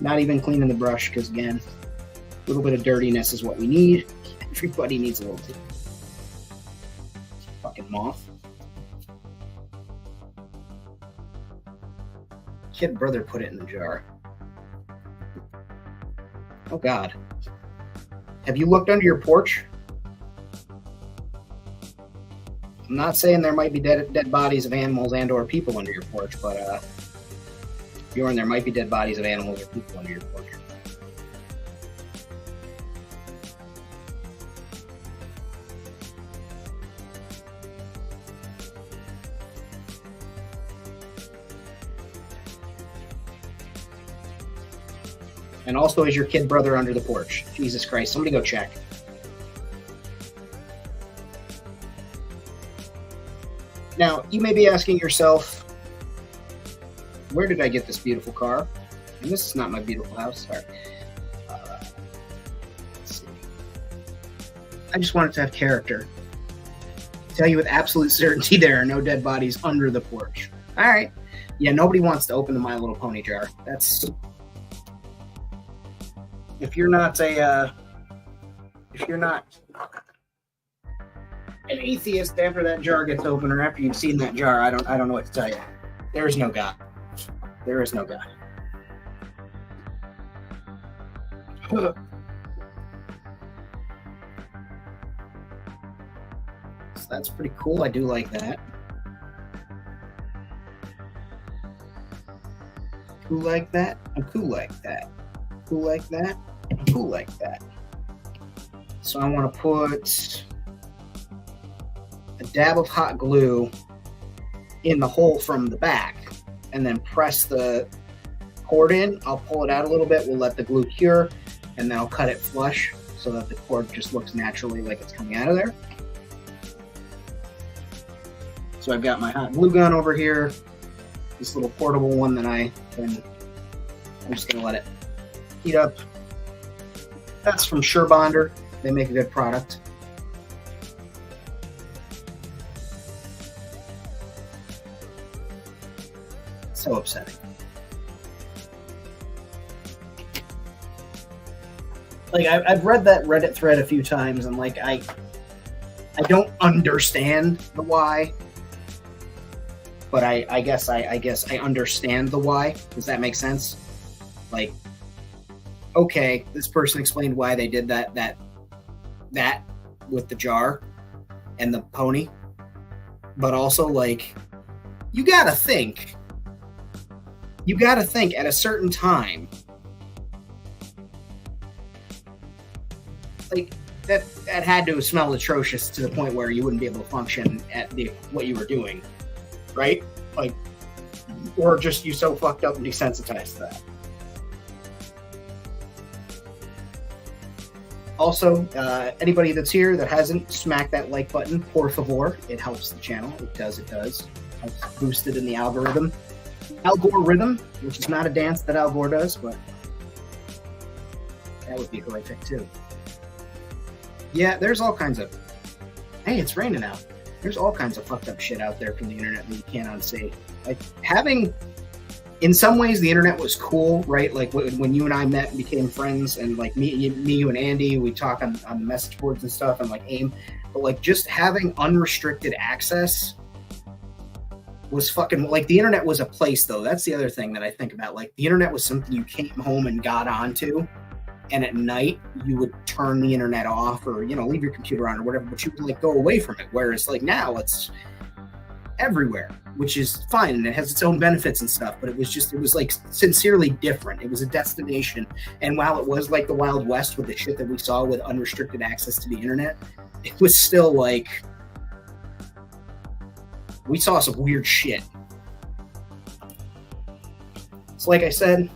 Not even cleaning the brush, because again, a little bit of dirtiness is what we need. Everybody needs a little tea. Fucking moth. Kid brother put it in the jar. Oh God. Have you looked under your porch? I'm not saying there might be dead bodies of animals and or people under your porch, but Bjorn, there might be dead bodies of animals or people under your porch. And also, is your kid brother under the porch? Jesus Christ, somebody go check. Now, you may be asking yourself, where did I get this beautiful car? And this is not my beautiful house. Sorry. Let's see. I just wanted to have character. Tell you with absolute certainty there are no dead bodies under the porch. All right. Yeah, nobody wants to open the My Little Pony jar. That's... If you're not an atheist after that jar gets open, or after you've seen that jar, I don't know what to tell you. There is no God. There is no God. So that's pretty cool. I do like that. Cool like that. I'm cool like that. Cool like that. I'm cool like that. So I want to put a dab of hot glue in the hole from the back, and then press the cord in. I'll pull it out a little bit. We'll let the glue cure, and then I'll cut it flush so that the cord just looks naturally like it's coming out of there. So I've got my hot glue gun over here, this little portable one that I'm just going to let it heat up. That's from Surebonder. They make a good product. So upsetting. Like, I've read that Reddit thread a few times, and like I don't understand the why, but I guess I understand the why. Does that make sense? Like, okay, this person explained why they did that with the jar and the pony, but also, like, you gotta think at a certain time, like that had to have smelled atrocious to the point where you wouldn't be able to function at what you were doing, right? Like, or just you so fucked up and desensitized to that. Also, anybody that's here that hasn't, smack that like button, por favor. It helps the channel. It does. Helps boost it in the algorithm. Algorithm, which is not a dance that Al Gore does, but that would be horrific too. Yeah, there's all kinds of... Hey, it's raining out. There's all kinds of fucked up shit out there from the internet that you can't unsee. Like, having... In some ways, the internet was cool, right? Like, when you and I met and became friends, and, like, me, you, and Andy, we talk on the message boards and stuff, and, like, AIM. But, like, just having unrestricted access was fucking... Like, the internet was a place, though. That's the other thing that I think about. Like, the internet was something you came home and got onto, and at night, you would turn the internet off or, you know, leave your computer on or whatever, but you would, like, go away from it. Whereas, like, now it's everywhere, which is fine, and it has its own benefits and stuff, but it was like sincerely different. It was a destination, and while it was like the Wild West with the shit that we saw with unrestricted access to the internet, it was still like, we saw some weird shit. So like I said,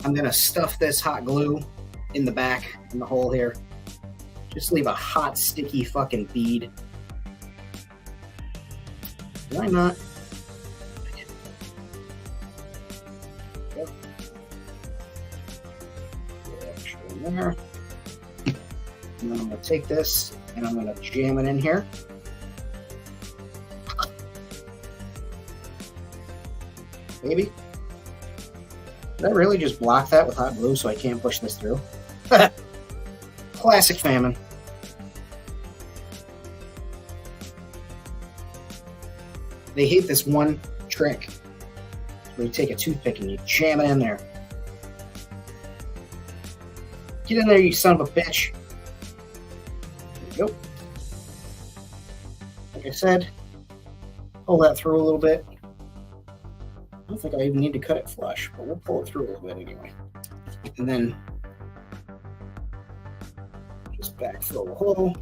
I'm gonna stuff this hot glue in the back, in the hole here. Just leave a hot, sticky fucking bead. Why not? Yep. There. And then I'm going to take this and I'm going to jam it in here. Maybe. Did I really just block that with hot glue so I can't push this through? Classic famine. They hate this one trick where you take a toothpick and you jam it in there. Get in there, you son of a bitch. There you go. Like I said, pull that through a little bit. I don't think I even need to cut it flush, but we'll pull it through a little bit anyway. And then just backfill the hole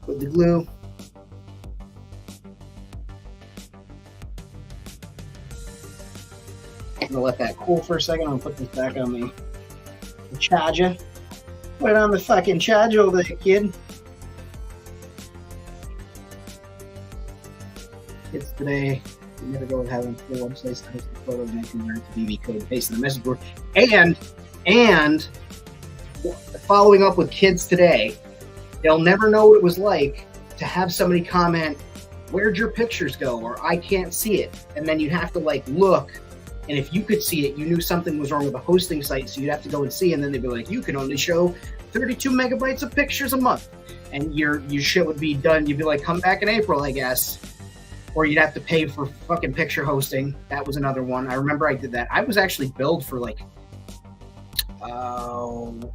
with the glue. I'm gonna let that cool for a second. I'm gonna put this back on the charger. Put it on the fucking charger over there, kid. Kids today, you never go with having the websites to host the photos and you can learn to BB code, paste in the message board. And following up with kids today, they'll never know what it was like to have somebody comment, "Where'd your pictures go?" or "I can't see it," and then you have to like look. And if you could see it, you knew something was wrong with the hosting site, so you'd have to go and see, and then they'd be like, "You can only show 32 megabytes of pictures a month." And your shit would be done. You'd be like, "Come back in April, I guess." Or you'd have to pay for fucking picture hosting. That was another one. I remember I did that. I was actually billed for like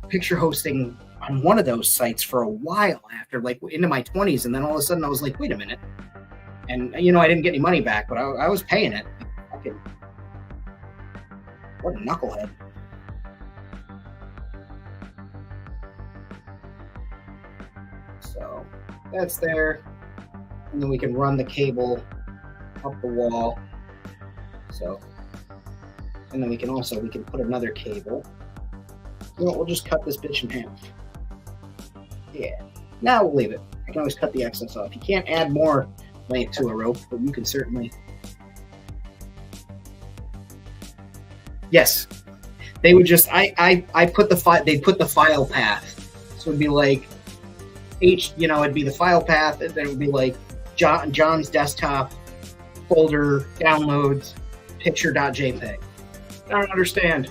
picture hosting on one of those sites for a while after, like into my 20s. And then all of a sudden I was like, wait a minute. And, you know, I didn't get any money back, but I was paying it. What a knucklehead. So that's there. And then we can run the cable up the wall. So, and then we can put another cable. You know, we'll just cut this bitch in half. Yeah. Now we'll leave it. I can always cut the excess off. You can't add more length to a rope, but you can certainly. Yes. They would just, I put the file, they'd put the file path. So it'd be like, it'd be the file path, and then it would be like John's desktop folder, downloads, picture.jpg. I don't understand.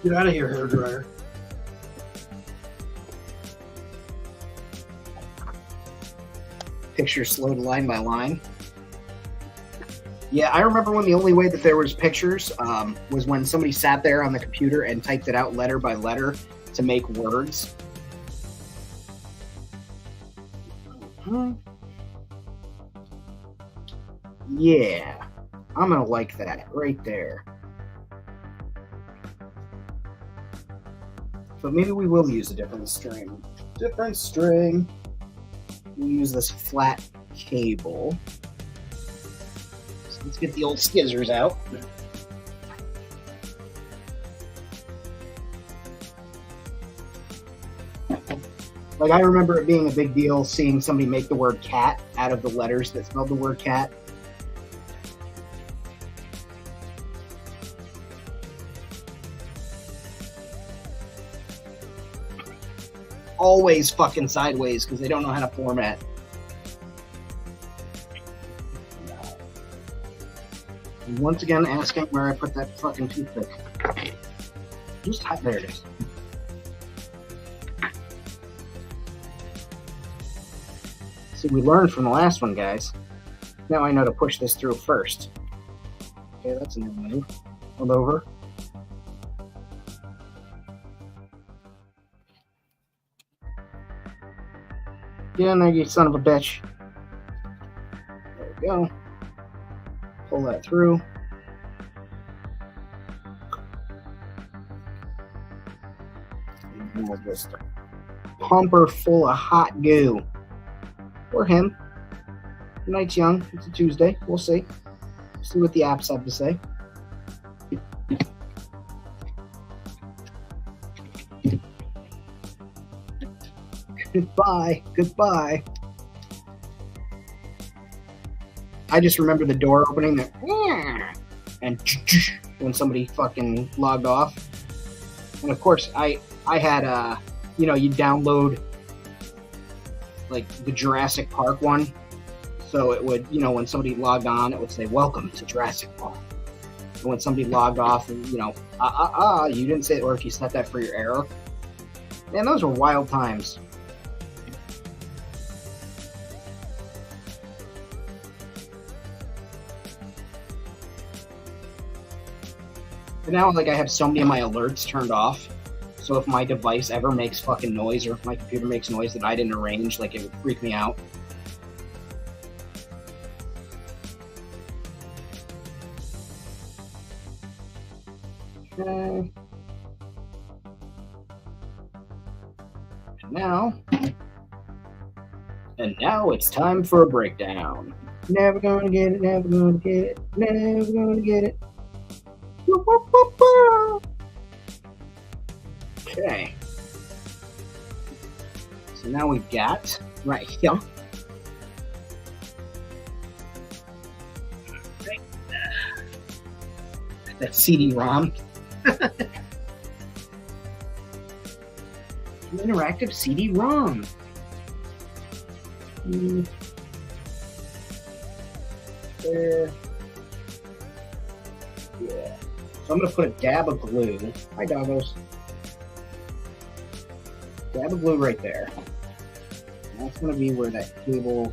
Get out of here, hairdryer. Pictures slowed line by line. Yeah, I remember when the only way that there was pictures was when somebody sat there on the computer and typed it out letter by letter to make words. Yeah, I'm gonna like that right there. But maybe we will use a different string. Different string. We'll use this flat cable. So let's get the old skizzers out. Like, I remember it being a big deal seeing somebody make the word cat out of the letters that spelled the word cat. Always fucking sideways because they don't know how to format. And once again, asking where I put that fucking toothpick. Just there it is. See, we learned from the last one, guys. Now I know to push this through first. Okay, that's a new move. Hold over. Get in there, you son of a bitch. There we go. Pull that through. And we'll just pump her full of hot goo. Or him. The night's young. It's a Tuesday. We'll see. See what the apps have to say. Goodbye. Goodbye. I just remember the door opening there. And when somebody fucking logged off. And of course, I had, you download like the Jurassic Park one. So it would, when somebody logged on, it would say, welcome to Jurassic Park. And when somebody logged off, and, you didn't say it, or if you set that for your error. Man, those were wild times. But now, like, I have so many of my alerts turned off. So if my device ever makes fucking noise, or if my computer makes noise that I didn't arrange, like, it would freak me out. Okay. And now it's time for a breakdown. Never gonna get it, never gonna get it, never gonna get it. Okay. So now we've got right here. Right. That CD-ROM. Interactive CD-ROM. There. Yeah. So I'm going to put a dab of glue. Hi, doggos. Dab of glue right there. And that's going to be where that cable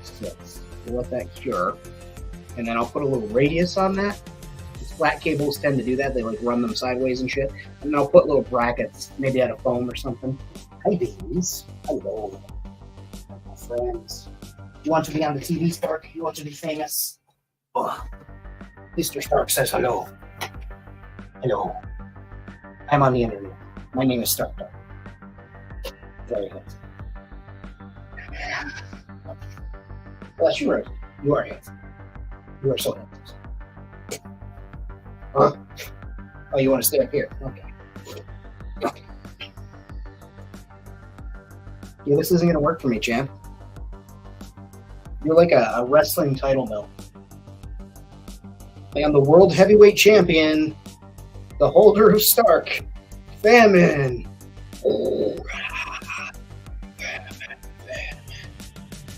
sits. We'll let that cure. And then I'll put a little radius on that. These flat cables tend to do that. They like run them sideways and shit. And then I'll put little brackets, maybe out of foam or something. Hi, babies. Hello. My friends. You want to be on the TV, Stark? You want to be famous? Oh. Mr. Stark says hello. Hello. I'm on the internet. My name is Stark. Very good. Well, you are handsome. You are so handsome. Huh? Oh, you want to stay up here? Okay. Yeah, this isn't going to work for me, champ. You're like a wrestling title belt. I am the world heavyweight champion, the holder of Stark. Famine. Oh.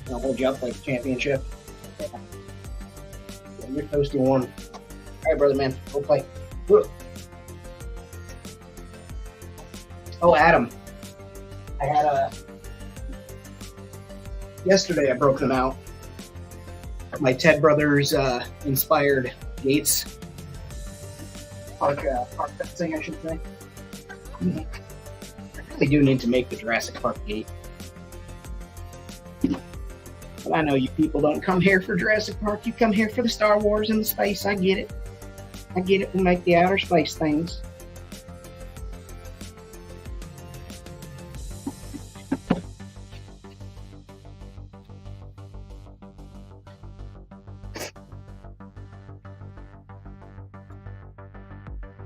I'll hold you up like a championship. Yeah, you're toasty warm. All right, brother man, go play. Woo. Oh, Adam. I had yesterday I broke them out. My Ted Brothers inspired gates. Park fencing, I should say. I really do need to make the Jurassic Park gate. But I know you people don't come here for Jurassic Park. You come here for the Star Wars and the space. I get it. I get it. We'll make the outer space things.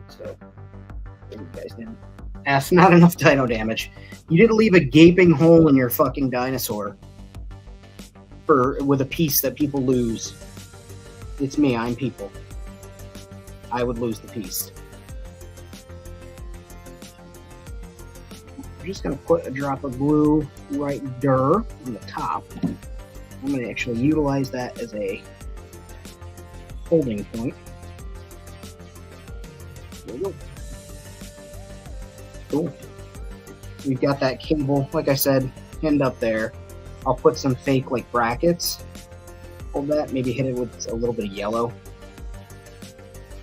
So, you guys didn't. That's not enough dino damage. You didn't leave a gaping hole in your fucking dinosaur with a piece that people lose. It's me. I'm people. I would lose the piece. I'm just going to put a drop of glue right there on the top. I'm going to actually utilize that as a holding point. There we go. Cool. We've got that cable, like I said, pinned up there. I'll put some fake like brackets. Hold that, maybe hit it with a little bit of yellow.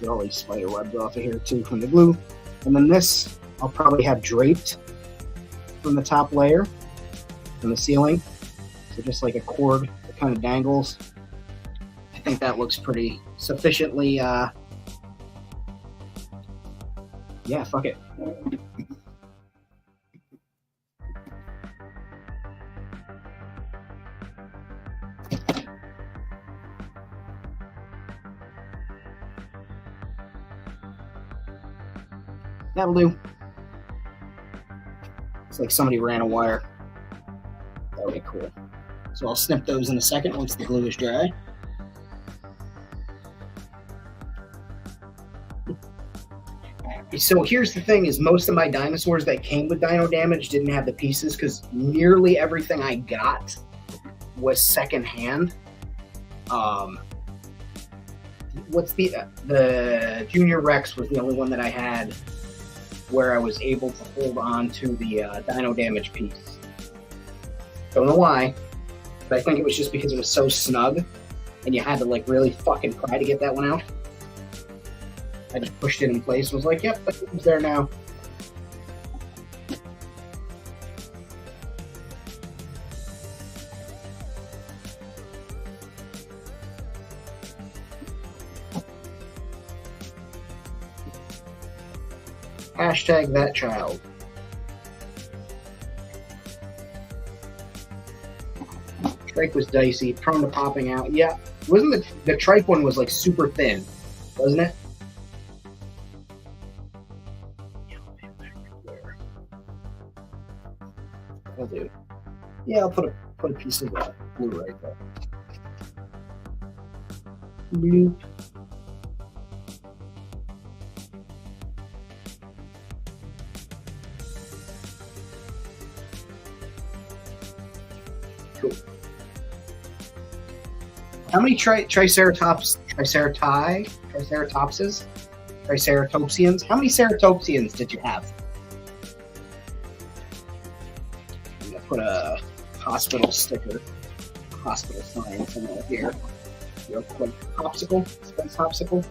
Get all these spider webs off of here too from the glue. And then this, I'll probably have draped from the top layer from the ceiling. So just like a cord that kind of dangles. I think that looks pretty sufficiently, yeah, fuck it. That'll do. It's like somebody ran a wire. That'll be cool. So I'll snip those in a second once the glue is dry. So here's the thing is most of my dinosaurs that came with dino damage didn't have the pieces because nearly everything I got was secondhand. What's the Junior Rex was the only one that I had where I was able to hold on to the dino damage piece. Don't know why, but I think it was just because it was so snug and you had to like really fucking try to get that one out. I just pushed it in place and was like, yep, it's there now. Hashtag that child. Tripe was dicey, prone to popping out. Yeah, wasn't the tripe one was like super thin, wasn't it? I'll do. Yeah, I'll put a piece of glue right there. Bloop. Cool. How many triceratopsians? How many ceratopsians did you have? I'm gonna put a hospital sticker, hospital sign somewhere here. Real quick, popsicle, Spence popsicle.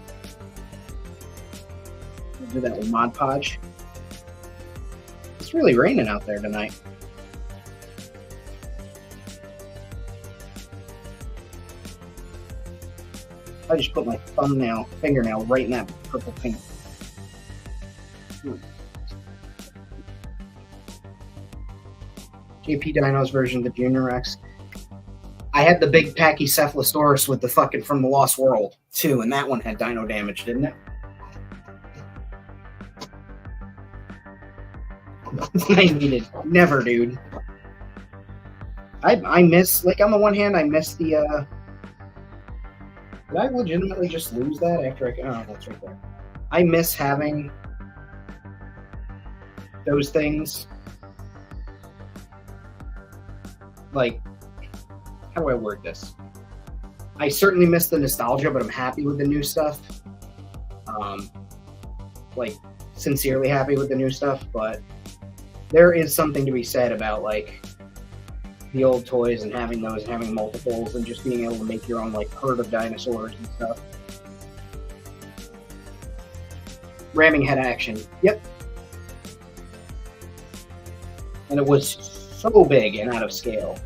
We'll do that with Mod Podge. It's really raining out there tonight. I just put my fingernail right in that purple paint. JP Dino's version of the Junior Rex. I had the big Pachycephalosaurus with the fucking from the Lost World too, and that one had dino damage, didn't it? I needed never, dude. I miss, like, on the one hand, I miss the did I legitimately just lose that after oh, that's right there. I miss having those things. Like, how do I word this? I certainly miss the nostalgia, but I'm happy with the new stuff. Like, sincerely happy with the new stuff, but there is something to be said about, like, the old toys and having those and having multiples and just being able to make your own like herd of dinosaurs and stuff. Ramming head action. Yep. And it was so big and out of scale.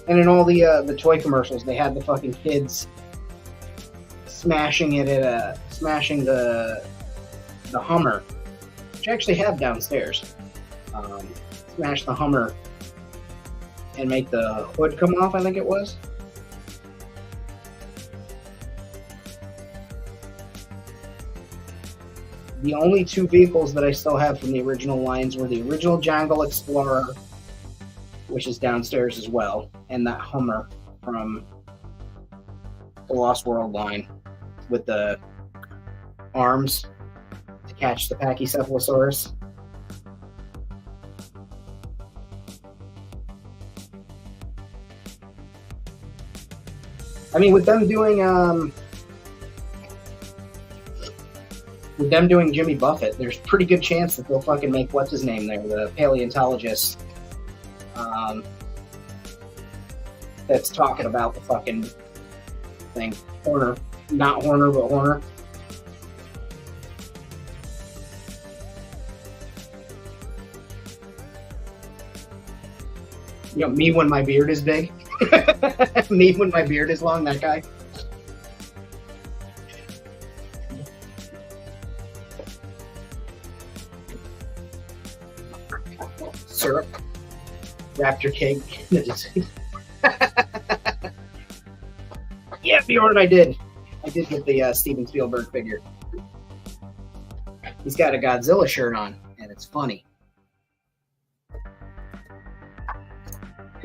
And in all the toy commercials, they had the fucking kids smashing the Hummer, which I actually have downstairs. Smash the Hummer and make the hood come off, I think it was. The only two vehicles that I still have from the original lines were the original Jungle Explorer, which is downstairs as well, and that Hummer from the Lost World line with the arms to catch the Pachycephalosaurus. I mean, with them doing Jimmy Buffett, there's a pretty good chance that they'll fucking make what's his name there, the paleontologist, that's talking about the fucking thing. Horner, not Horner, but Horner. You know, me when my beard is big. Me when my beard is long, that guy. Syrup. Raptor cake. Yeah, Bjorn, I did. I did get the Steven Spielberg figure. He's got a Godzilla shirt on, and it's funny.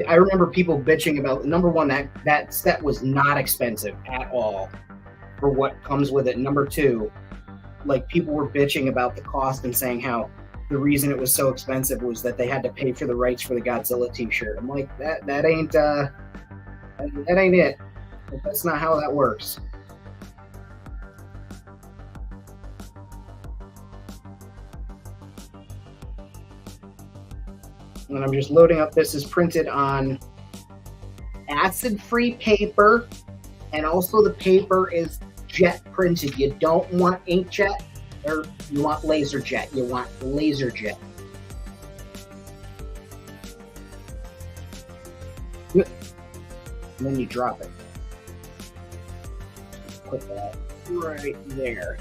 I remember people bitching about, number one, that set was not expensive at all for what comes with it. Number two, like, people were bitching about the cost and saying how the reason it was so expensive was that they had to pay for the rights for the Godzilla t-shirt. I'm like, that ain't it. That's not how that works. And I'm just loading up. This is printed on acid-free paper, and also the paper is jet printed. You don't want inkjet, or you want laser jet. You want laser jet. And then you drop it. Put that right there.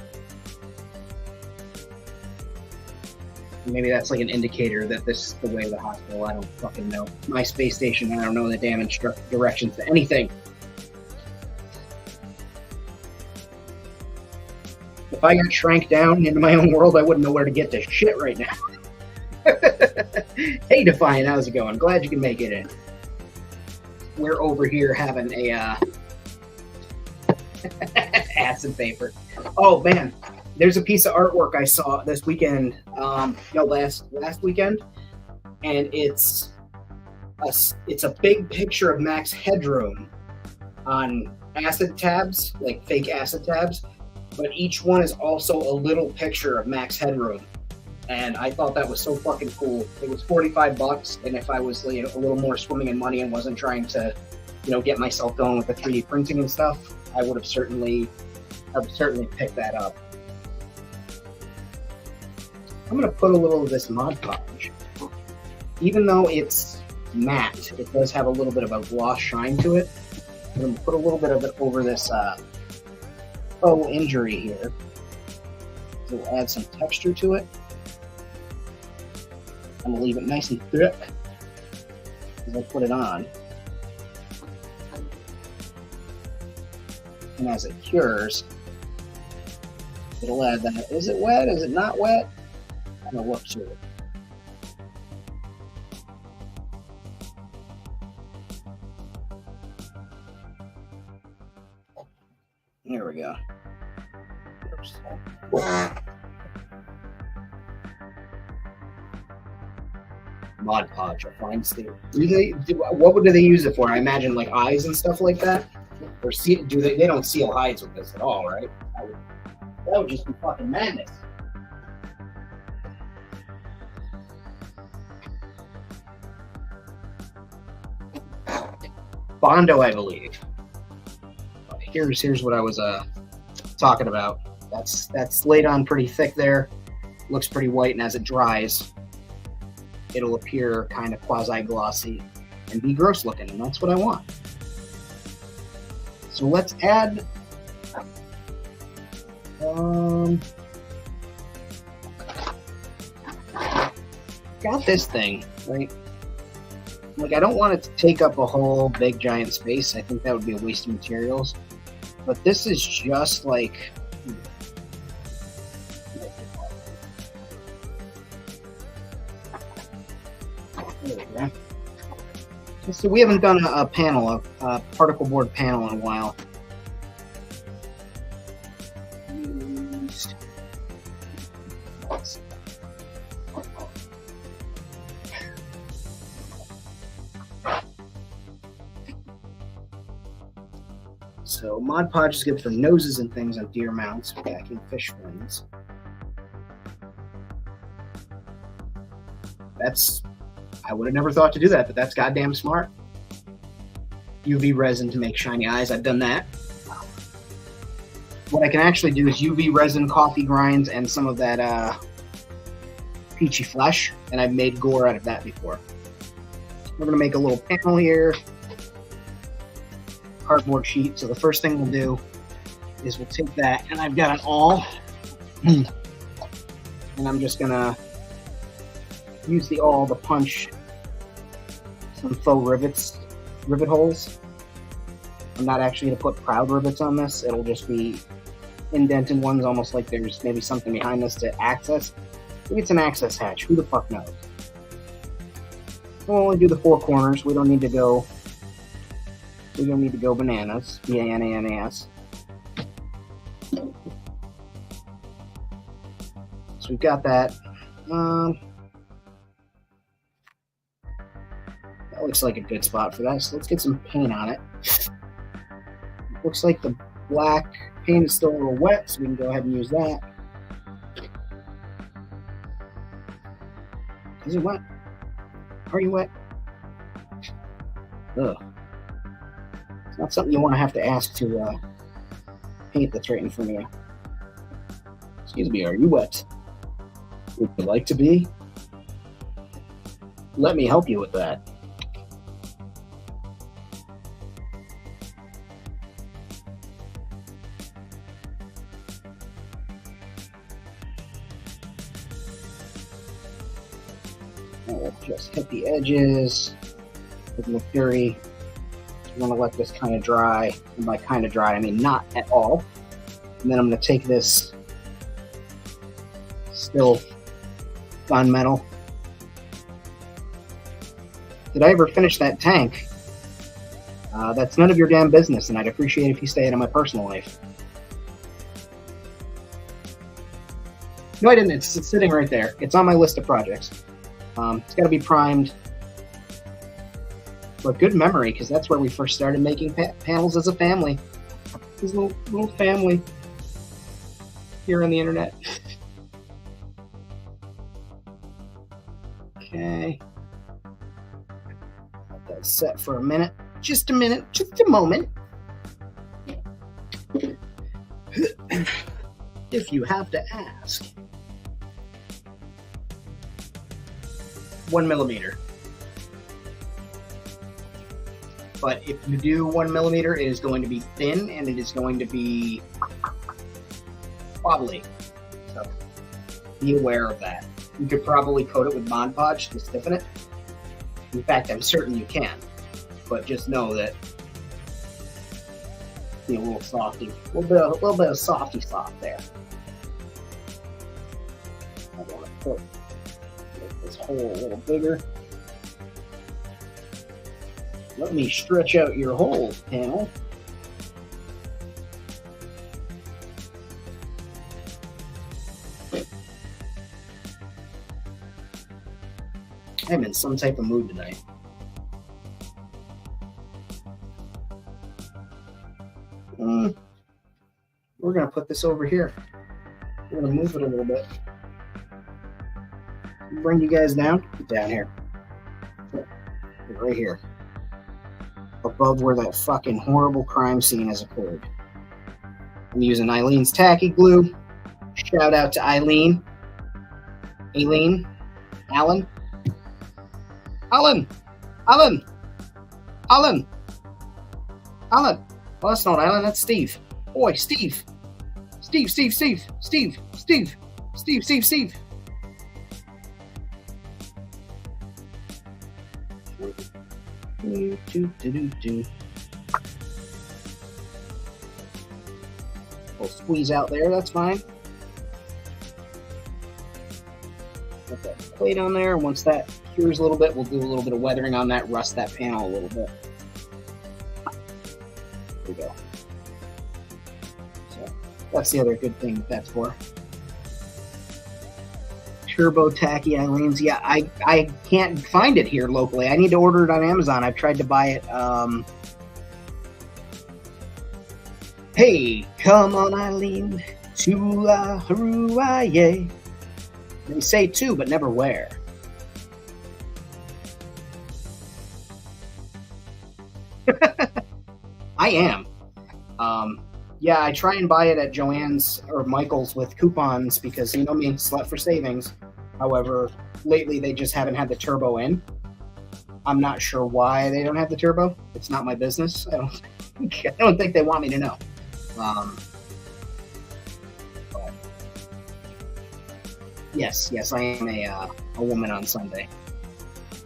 Maybe that's like an indicator that this is the way of the hospital. I don't fucking know. My space station, I don't know the damn directions to anything. If I got shrank down into my own world, I wouldn't know where to get this shit right now. Hey, Defiant, how's it going? Glad you can make it in. We're over here having a acid paper. Oh, man. There's a piece of artwork I saw this weekend, last weekend, and it's a big picture of Max Headroom on acid tabs, like fake acid tabs, but each one is also a little picture of Max Headroom, and I thought that was so fucking cool. It was $45, and if I was a little more swimming in money and wasn't trying to, get myself going with the 3D printing and stuff, I would certainly pick that up. I'm going to put a little of this Mod Podge. Even though it's matte, it does have a little bit of a gloss shine to it. I'm going to put a little bit of it over this faux injury here. So we'll add some texture to it. I'm going to leave it nice and thick as I put it on. And as it cures, it'll add that. Is it wet? Is it not wet? I'm going to look through it. There we go. Mod Podge, a fine state. What do they use it for? I imagine like eyes and stuff like that. Or they don't seal hides with this at all, right? That would just be fucking madness. Bondo, I believe. Here's what I was talking about. That's laid on pretty thick there. Looks pretty white, and as it dries, it'll appear kind of quasi-glossy. and be gross looking, and that's what I want. So let's add got this thing, right? Like, I don't want it to take up a whole big giant space. I think that would be a waste of materials. But this is just like, there we go. So we haven't done a panel, a particle board panel in a while. So Mod Podge is good for noses and things on deer mounts, backing fish fins. I would have never thought to do that, but that's goddamn smart. UV resin to make shiny eyes, I've done that. What I can actually do is UV resin, coffee grinds, and some of that peachy flesh, and I've made gore out of that before. We're gonna make a little panel here. Cardboard sheet. So the first thing we'll do is we'll take that, and I've got an awl, and I'm just gonna use the awl to punch some faux rivet holes. I'm not actually gonna put proud rivets on this. It'll just be indented ones, almost like there's maybe something behind this to access. Maybe it's an access hatch. Who the fuck knows? We'll only do the four corners. We don't need to go bananas. B-A-N-A-N-A-S. So we've got that. That looks like a good spot for that. So let's get some paint on it. Looks like the black paint is still a little wet, so we can go ahead and use that. Is it wet? Are you wet? Ugh. It's not something you want to have to ask to paint that's right in front of you. Excuse me, are you wet? Would you like to be? Let me help you with that. I'll just hit the edges with my fury. I'm going to let this kind of dry, and by kind of dry I mean not at all. And then I'm going to take this still gunmetal. Did I ever finish that tank? That's none of your damn business, and I'd appreciate if you stay out of my personal life. No, I didn't. It's sitting right there. It's on my list of projects. It's got to be primed. But good memory, because that's where we first started making panels as a family. This little family here on the internet. Okay. Let that set for a minute. Just a minute. Just a moment. If you have to ask. 1 millimeter. But if you do 1 millimeter, it is going to be thin and it is going to be wobbly. So be aware of that. You could probably coat it with Mod Podge to stiffen it. In fact, I'm certain you can. But just know that be a little softy, a little bit of softy soft there. I want to make this hole a little bigger. Let me stretch out your holes, panel. I'm in some type of mood tonight. We're going to put this over here. We're going to move it a little bit. Bring you guys down. Down here. Right here. Above where that fucking horrible crime scene has occurred. I'm using Eileen's tacky glue. Shout out to Eileen. Alan. Alan. Alan. Oh, that's not Alan. That's Steve. Boy, Steve. Steve. We'll squeeze out there. That's fine. Put that plate on there. Once that cures a little bit, we'll do a little bit of weathering on that, rust that panel a little bit. There we go. So that's the other good thing that's for. Turbo tacky Eileen's. Yeah, I can't find it here locally. I need to order it on Amazon. I've tried to buy it. Hey, come on, Eileen, to La Hawaii. They say to, but never where. I am. Yeah, I try and buy it at Joann's or Michael's with coupons because, you know me, slut for savings. However, lately they just haven't had the turbo in. I'm not sure why they don't have the turbo. It's not my business. I don't think they want me to know. But yes, I am a woman on Sunday.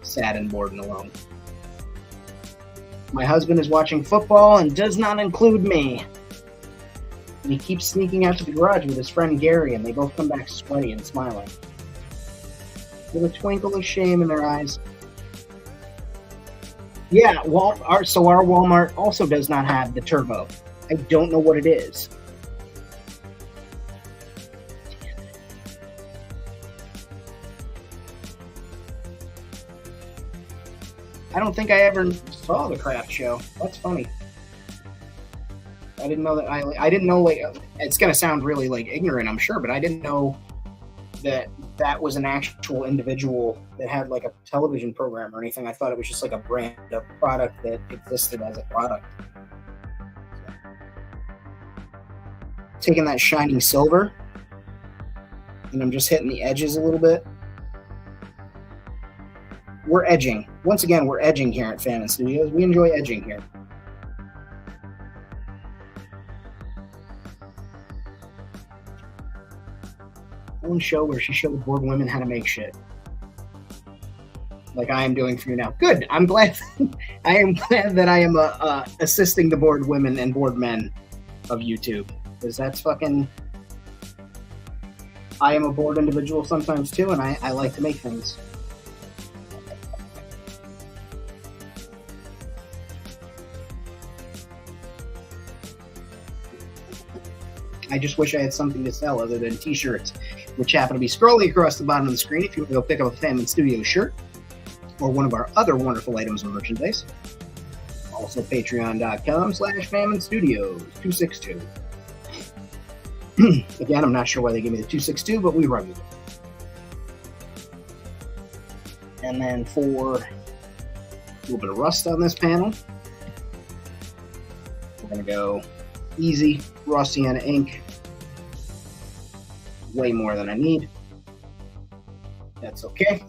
Sad and bored and alone. My husband is watching football and does not include me. And he keeps sneaking out to the garage with his friend Gary, and they both come back sweaty and smiling, with a twinkle of shame in their eyes. Yeah, our Walmart also does not have the turbo. I don't know what it is. I don't think I ever saw the craft show. That's funny. I didn't know that. I didn't know, like, it's gonna sound really like ignorant, I'm sure, but I didn't know that was an actual individual that had like a television program or anything. I thought it was just like a brand of product that existed as a product. Taking that shiny silver, and I'm just hitting the edges a little bit. We're edging. Once again, we're edging here at Famine Studios. We enjoy edging here. One show where she showed bored women how to make shit, like I am doing for you now. Good. I'm glad. I am glad that I am assisting the bored women and bored men of YouTube, because that's fucking. I am a bored individual sometimes too, and I like to make things. I just wish I had something to sell other than t-shirts, which happen to be scrolling across the bottom of the screen if you want to go pick up a Famine Studios shirt or one of our other wonderful items of merchandise. Also, patreon.com/Famine Studios 262. Again, I'm not sure why they gave me the 262, but we run with it. And then for a little bit of rust on this panel, we're going to go easy raw sienna ink. Way more than I need. That's okay.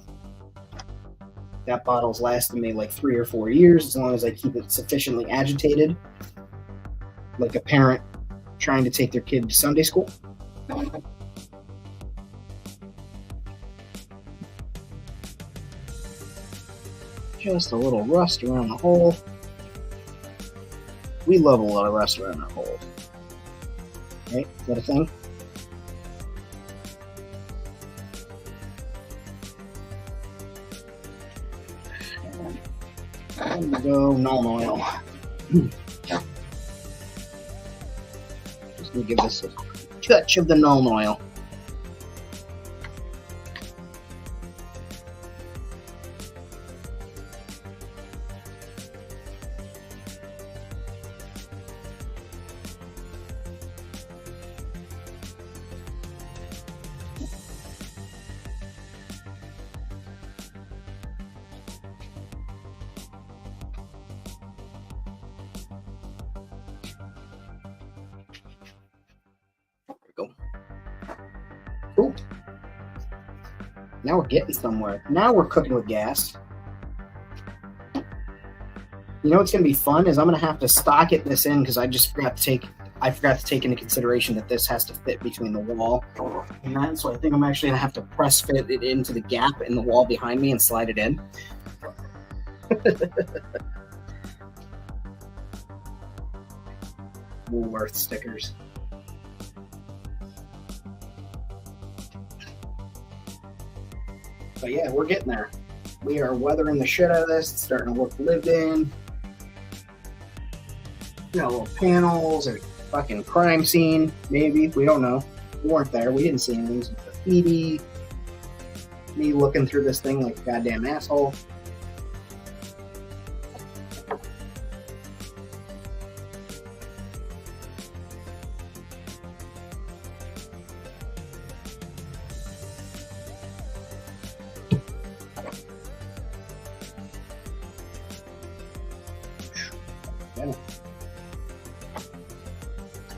That bottle's lasted me like 3 or 4 years as long as I keep it sufficiently agitated, like a parent trying to take their kid to Sunday school. Just a little rust around the hole. We love a lot of rust around our holes. Right? Is that a thing? And we go Nuln Oil. Just gonna give this a touch of the Nuln Oil. Cool. Now we're getting somewhere. Now we're cooking with gas. You know what's going to be fun is I'm going to have to socket this in because I forgot to take into consideration that this has to fit between the wall and that. So I think I'm actually going to have to press fit it into the gap in the wall behind me and slide it in. Woolworth stickers. But yeah, we're getting there. We are weathering the shit out of this. It's starting to look lived in. You know, little panels or fucking crime scene, maybe. We don't know. We weren't there. We didn't see anything. So graffiti. Me looking through this thing like a goddamn asshole.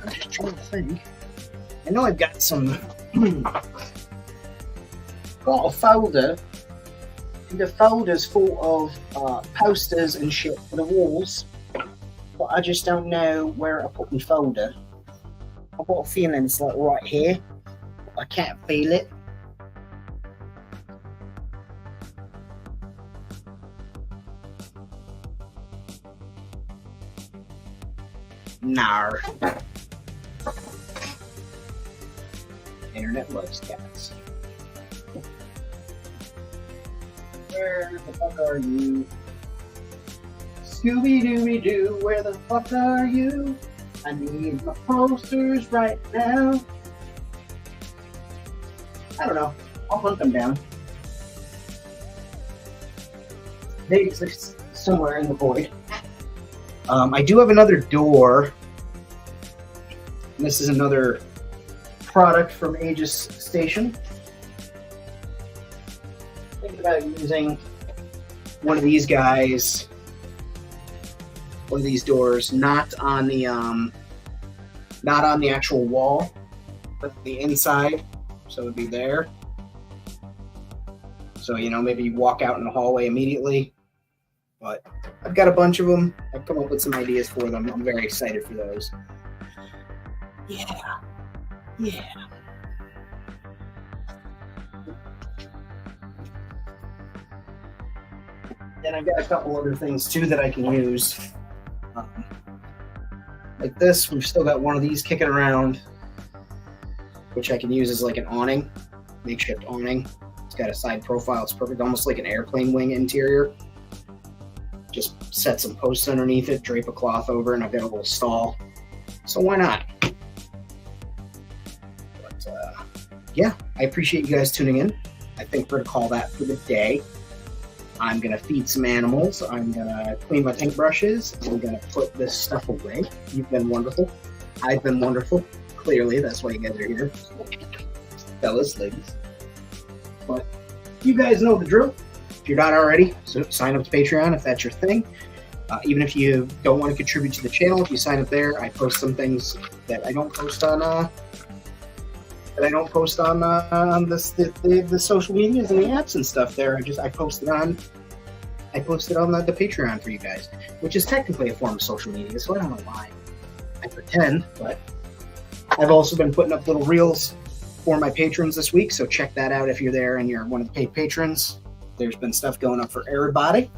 I'm just trying to think. I know I've got some got a folder. The folder's full of posters and shit for the walls, but I just don't know where I put my folder. I've got a feeling it's like right here. I can't feel it. No. Internet loves cats. Where the fuck are you? Scooby-Dooby-Doo, where the fuck are you? I need my posters right now. I don't know. I'll hunt them down. Maybe it's somewhere in the void. I do have another door. And this is another product from Aegis Station. Think about using one of these guys, one of these doors, not on the actual wall, but the inside. So it would be there. So, you know, maybe you walk out in the hallway immediately. But I've got a bunch of them. I've come up with some ideas for them. I'm very excited for those. Yeah. Yeah. Then I've got a couple other things too that I can use. Like this, we've still got one of these kicking around, which I can use as like an awning, makeshift awning. It's got a side profile. It's perfect, almost like an airplane wing interior. Just set some posts underneath it, drape a cloth over, and I've got a little stall. So why not? But yeah, I appreciate you guys tuning in. I think we're going to call that for the day. I'm going to feed some animals. I'm going to clean my paintbrushes. I'm going to put this stuff away. You've been wonderful. I've been wonderful. Clearly, that's why you guys are here. Fellas, ladies. But you guys know the drill. If you're not already, so sign up to Patreon if that's your thing. Even if you don't want to contribute to the channel, if you sign up there, I post some things that I don't post on the social medias and the apps and stuff. There, I post it on the Patreon for you guys, which is technically a form of social media. So I don't know why I pretend, but I've also been putting up little reels for my patrons this week. So check that out if you're there and you're one of the paid patrons. There's been stuff going up for everybody,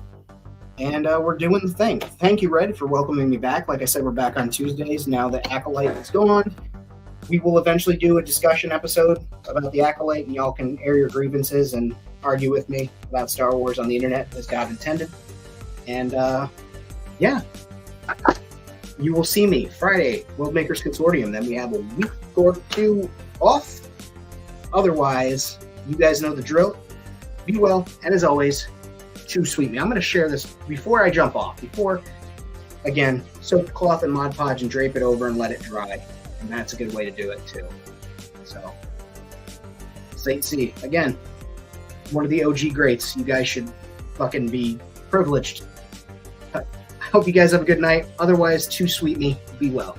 and we're doing the thing. Thank you, Red, for welcoming me back. Like I said, we're back on Tuesdays now that Acolyte is gone. We will eventually do a discussion episode about the Acolyte, and y'all can air your grievances and argue with me about Star Wars on the internet as God intended. And yeah, you will see me Friday, World Makers Consortium. Then we have a week or two off. Otherwise, you guys know the drill. Be well, and as always, chew sweet me. I'm going to share this before I jump off. Again, soak the cloth in Mod Podge and drape it over and let it dry. And that's a good way to do it, too. So, Saint C. Again, one of the OG greats. You guys should fucking be privileged. I hope you guys have a good night. Otherwise, chew sweet me. Be well.